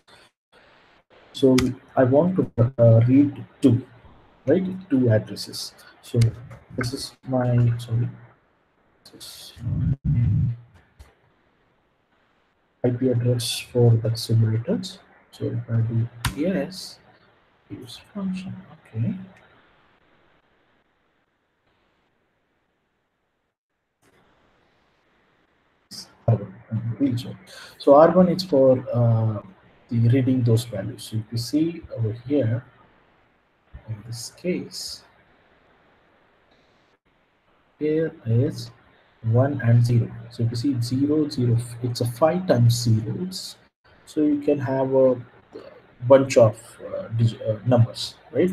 So I want to read two, right? Two addresses. So this is my, sorry, this is IP address for the simulators. So if I do yes, use function, okay. R1. Really sorry. So R1 is for the reading those values. So if you see over here, in this case, here is 1 and 0. So if you see 0, 0, it's a 5 times zeros. So you can have a bunch of numbers, right?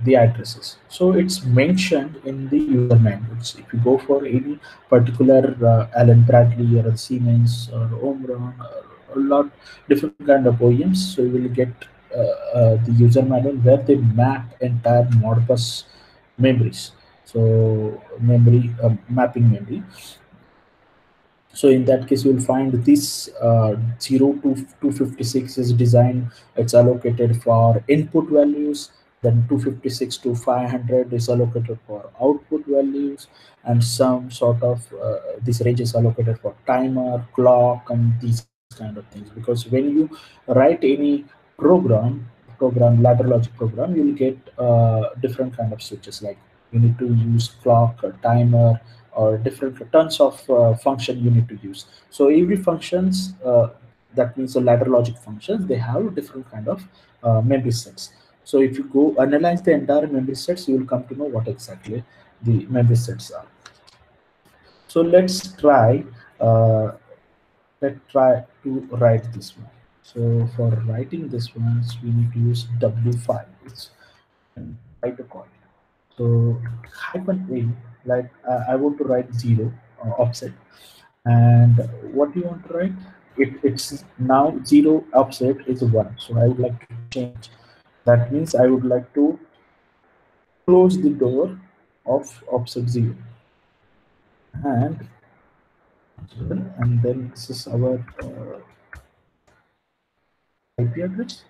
The addresses. So it's mentioned in the user manuals. If you go for any particular Allen Bradley or Siemens or Omron or a lot different kind of OEMs, so you will get the user manual where they map entire Modbus memories. So memory mapping memory. So in that case, you will find this 0 to 256 is designed. It's allocated for input values. Then 256 to 500 is allocated for output values, and some sort of this range is allocated for timer, clock, and these kind of things. Because when you write any ladder logic program, you'll get different kind of switches. Like you need to use clock, or timer, or different tons of function you need to use. So every functions, that means the ladder logic functions, they have different kind of memory sets. So if you go analyze the entire memory sets, you will come to know what exactly the memory sets are. So let's try to write this one. So for writing this one, we need to use W5. It's write a call. So -a, like I want to write 0 offset, and what do you want to write? It's now 0 offset is 1. So I would like to change. That means I would like to close the door of offset 0, and then this is our IP address.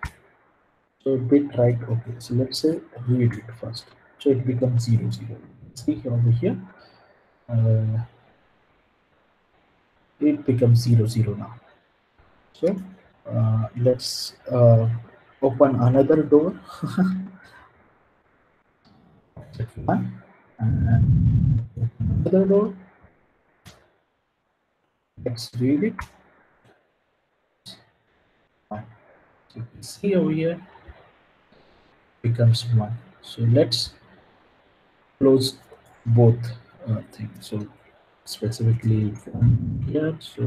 So bit right. Okay, so let's say read it first. So it becomes 0, 0. See over here, it becomes 0, 0 now. So let's open another door. And another door. Let's read it. So you can see over here becomes 1. So let's close both things. So specifically from here. So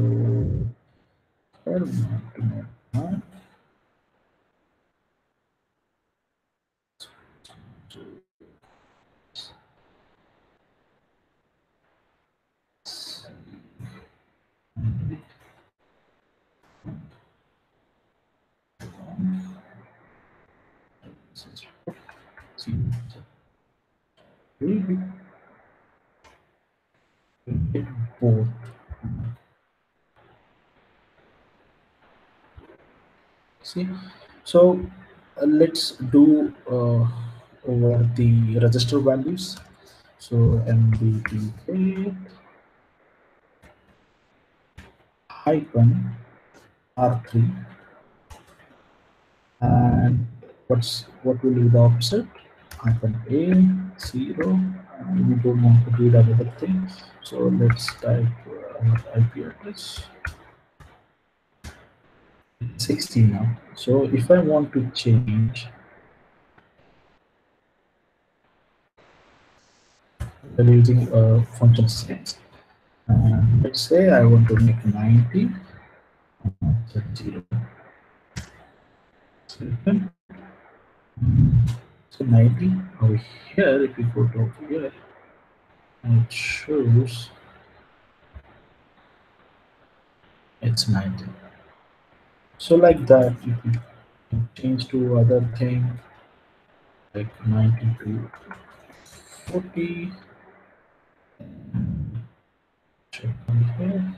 both. See, so let's do over the register values. So MBP hyphen R3, and what will be the offset? Hyphen A 0, and we don't want to read another thing. So let's type our IP address 60 now. So if I want to change, we're using a function set. Let's say I want to make 90 0. So 90 over here, if you go to over here, it shows it's 90. So like that, you can change to other thing, like 90 to 40. Check on here.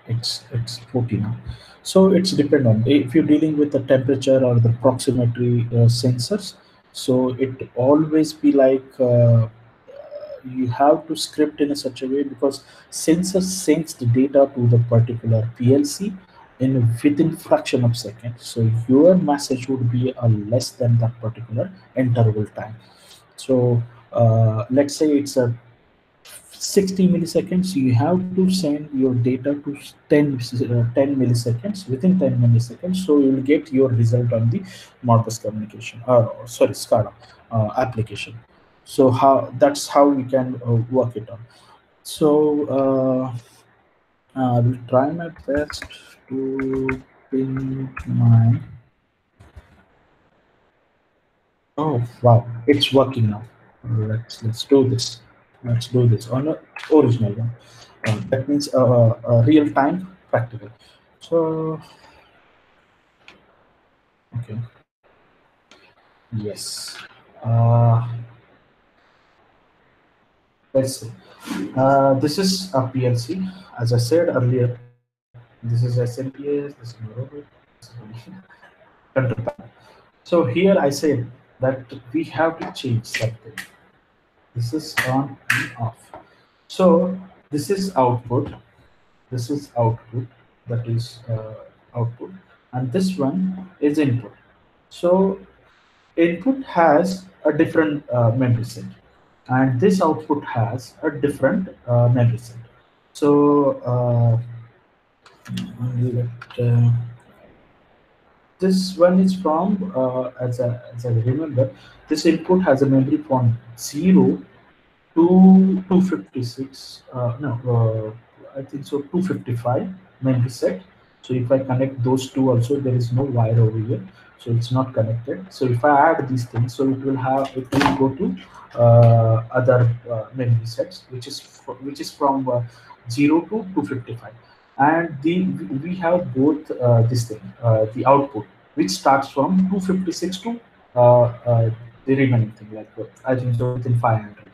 It's 40 now. So it's depend on if you're dealing with the temperature or the proximity sensors. So it always be like you have to script in a such a way, because sensor sends the data to the particular PLC within fraction of seconds. So your message would be less than that particular interval time. So let's say it's a 60 milliseconds, you have to send your data to 10 milliseconds, within 10 milliseconds, so you will get your result on the Modbus communication, sorry, SCADA application. So that's how we can work it on. So I will try my best to pin my. Oh wow, it's working now. Let's do this. Let's do this on the original one. That means real time practical. So okay, yes. Let's see. This is a PLC. As I said earlier, this is SMPS. This is Robot. Control panel. So here I said that we have to change something. This is on and off. So this is output. This is output. That is output, and this one is input. So input has a different memory set, and this output has a different memory set. So this one is from as I remember, this input has a memory from 0 to 256. I think so 255 memory set. So if I connect those two also, there is no wire over here, so it's not connected. So if I add these things, so it will go to other memory sets, which is from 0 to 255. And we have both this thing, the output, which starts from 256 to the remaining thing, like I think so within 500.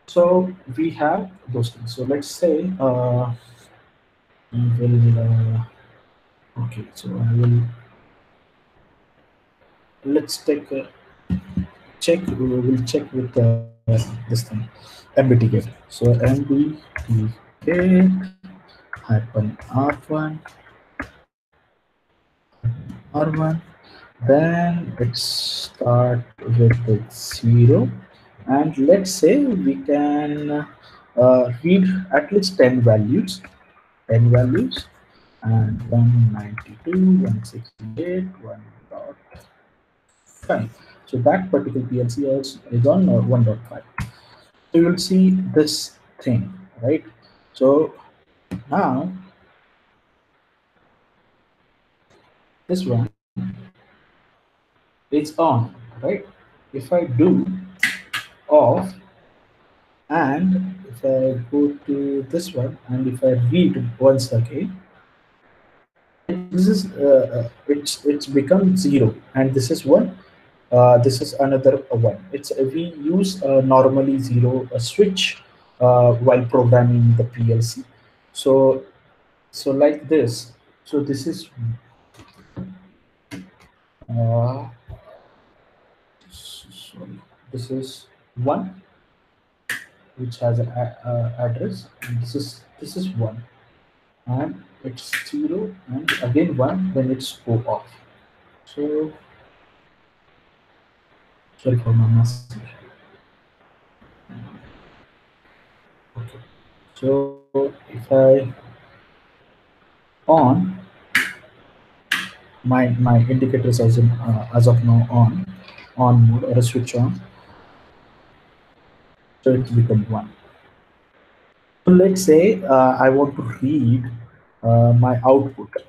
So we have those things. So let's say okay. So I will let's take a check. We will check with this thing, MBT gate. So MBT gate hyphen R1 R1. Then it start with the 0, and let's say we can read at least 10 values, and 192, 168, 1.5. So that particular PLC is on 1.5. So you will see this thing, right? So now this one is on, right? If I do off, and if I go to this one, and if I read once again, this is it's become 0, and this is 1. This is another 1. We use normally 0 switch while programming the PLC. So like this. So this is sorry, this is 1, which has an address, and this is 1, and it's 0, and again 1 when it's go off. So sorry for my message. Okay, so if I on, my indicator is as of now on mode, or a switch on, so it's become 1. So let's say I want to read my output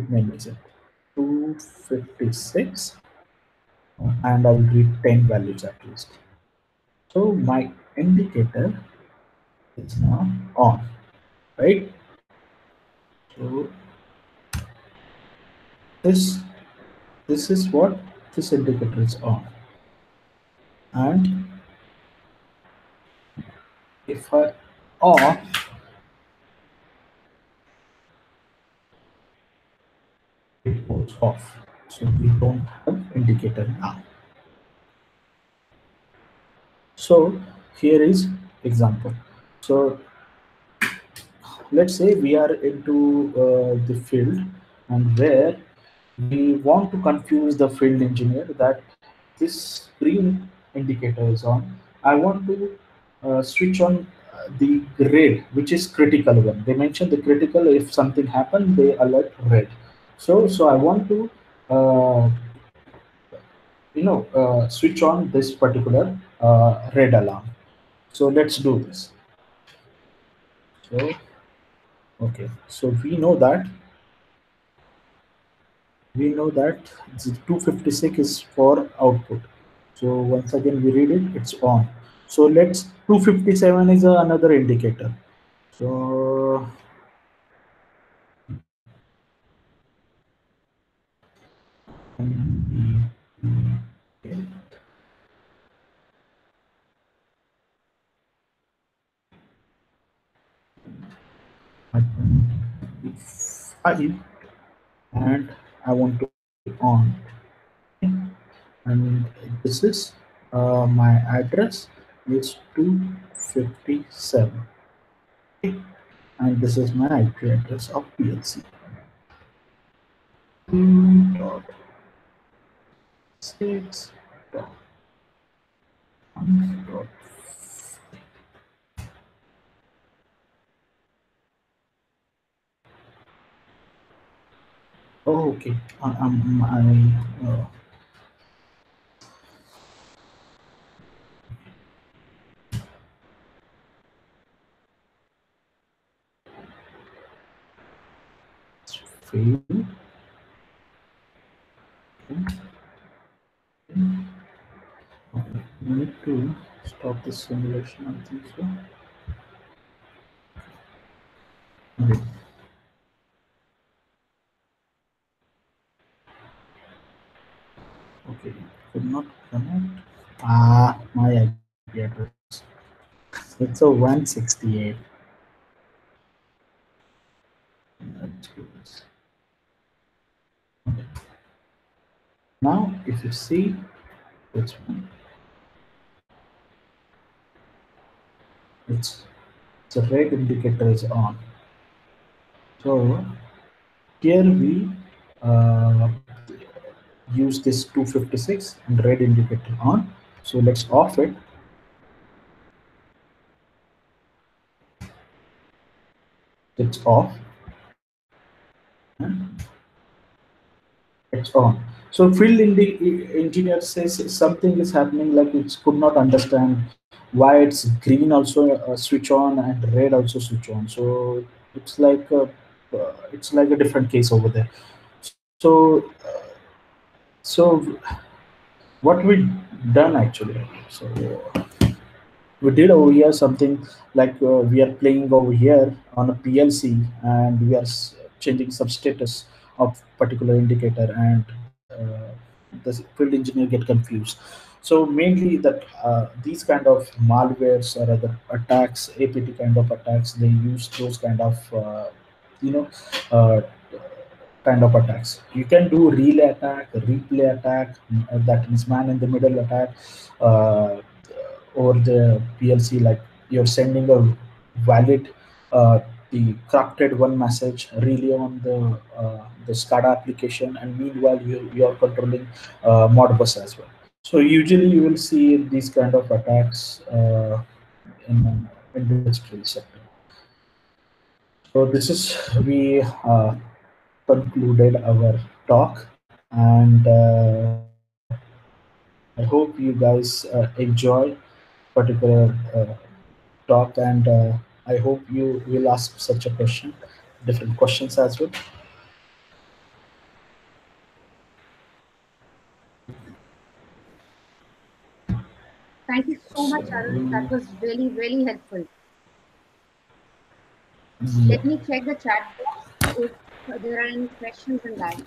memory set 256, and I will read 10 values at least. So my indicator is now on, right? So this is what this indicator is on, and if I off, it goes off. So we don't have indicator now. So here is example. So let's say we are into the field, and where we want to confuse the field engineer that this green indicator is on. I want to switch on the red, which is critical one. They mention the critical. If something happened, they alert red. So I want to switch on this particular red alarm. So let's do this. So okay, so we know that the 256 is for output. So once again we read it, it's on. So let's 257 is another indicator. So and I want to on, and this is my address is 257, and this is my IP address of PLC. 2.6.1. Oh, okay. Failed. Okay. We need to stop this simulation. I think so. Okay. Okay, could not connect. My IP address. It's a 168. Let's do this. Okay. Now, if you see, it's the red indicator is on. So here we use this 256 and red indicator on. So let's off it. It's off. It's on. So field engineer says something is happening, like it could not understand why it's green also switch on and red also switch on. So it's like a different case over there. So what we done actually? So we did over here something like we are playing over here on a PLC, and we are changing some status of particular indicator, and the field engineer get confused. So mainly that these kind of malwares or other attacks, APT kind of attacks, they use those kind of uh, kind of attacks. You can do relay attack, replay attack, that means man in the middle attack, over the PLC, like you're sending a valid the corrupted one message relay on the SCADA application, and meanwhile you are controlling Modbus as well. So usually you will see these kind of attacks in industrial sector. So this is we concluded our talk, and I hope you guys enjoy particular talk, and I hope you will ask such a question, different questions as well. Thank you so much, Arun. That was really, really helpful. Yeah. Let me check the chat box if there are any questions in that.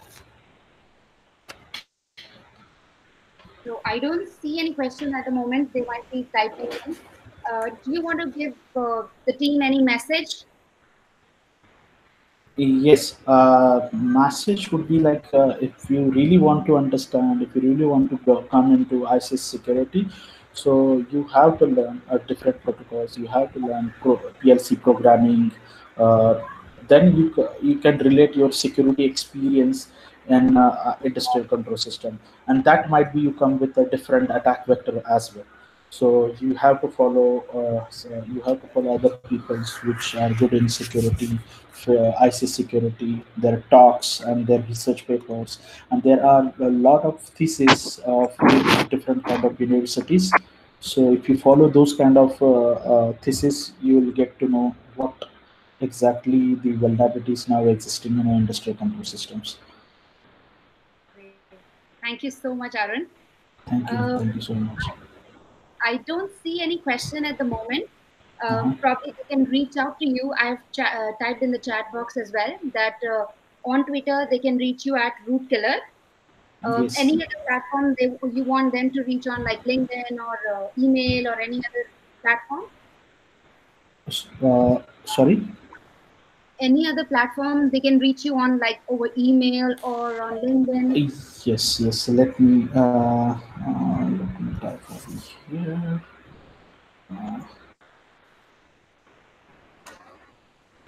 So I don't see any questions at the moment. They might be typing in. Do you want to give the team any message? Yes, message would be like if you really want to understand, if you really want to come into ISIS security, so you have to learn different protocols. You have to learn PLC programming. Then you can relate your security experience in industrial control system, and that might be you come with a different attack vector as well. So you have to follow other people's which are good in security, for IC security, their talks and their research papers, and there are a lot of theses of different kind of universities. So if you follow those kind of thesis, you will get to know what exactly the vulnerabilities now existing in our industrial control systems. Thank you so much, Arun. Thank you so much. I don't see any question at the moment. Uh-huh. Probably they can reach out to you. I've typed in the chat box as well that on Twitter they can reach you at Root Killer. Yes. Any other platform you want them to reach on, like LinkedIn or email or any other platform? Sorry? Any other platform they can reach you on, like over email or on LinkedIn? Yes. Let me type over here.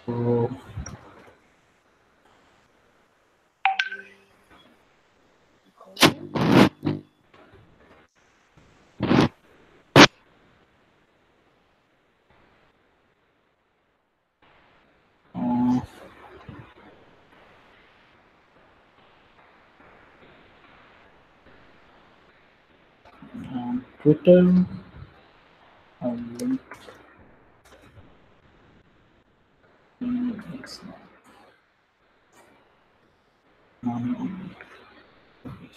So, Twitter, link.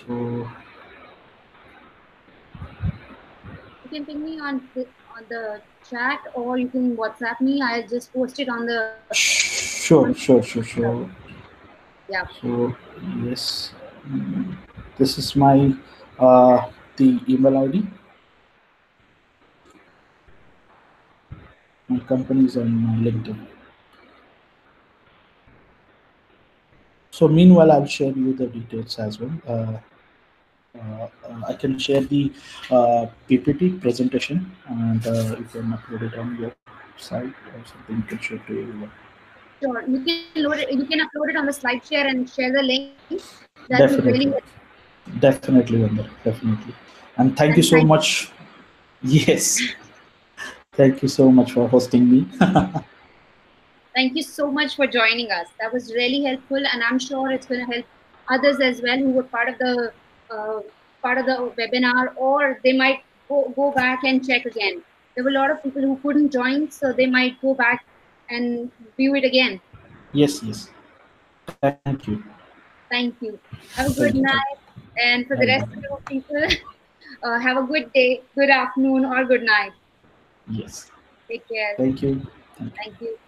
So You can ping me on the chat, or you can WhatsApp me. I'll just post it on the. Sure. Yeah. So yes, this is my the email ID. My company is on my LinkedIn. So meanwhile, I'll share you the details as well. I can share the PPT presentation, and you can upload it on your site or something. You can share to everyone. Sure, you can load it. You can upload it on the SlideShare and share the link. That would Definitely, really definitely, Vandar, definitely. And thank you so much. Yes, thank you so much for hosting me. Thank you so much for joining us. That was really helpful, and I'm sure it's going to help others as well who were part of the webinar, or they might go back and check again. There were a lot of people who couldn't join, so they might go back and view it again. Yes. Thank you. Thank you. Have a good night, and for the rest of the people, have a good day, good afternoon, or good night. Yes. Take care. Thank you. Thank you.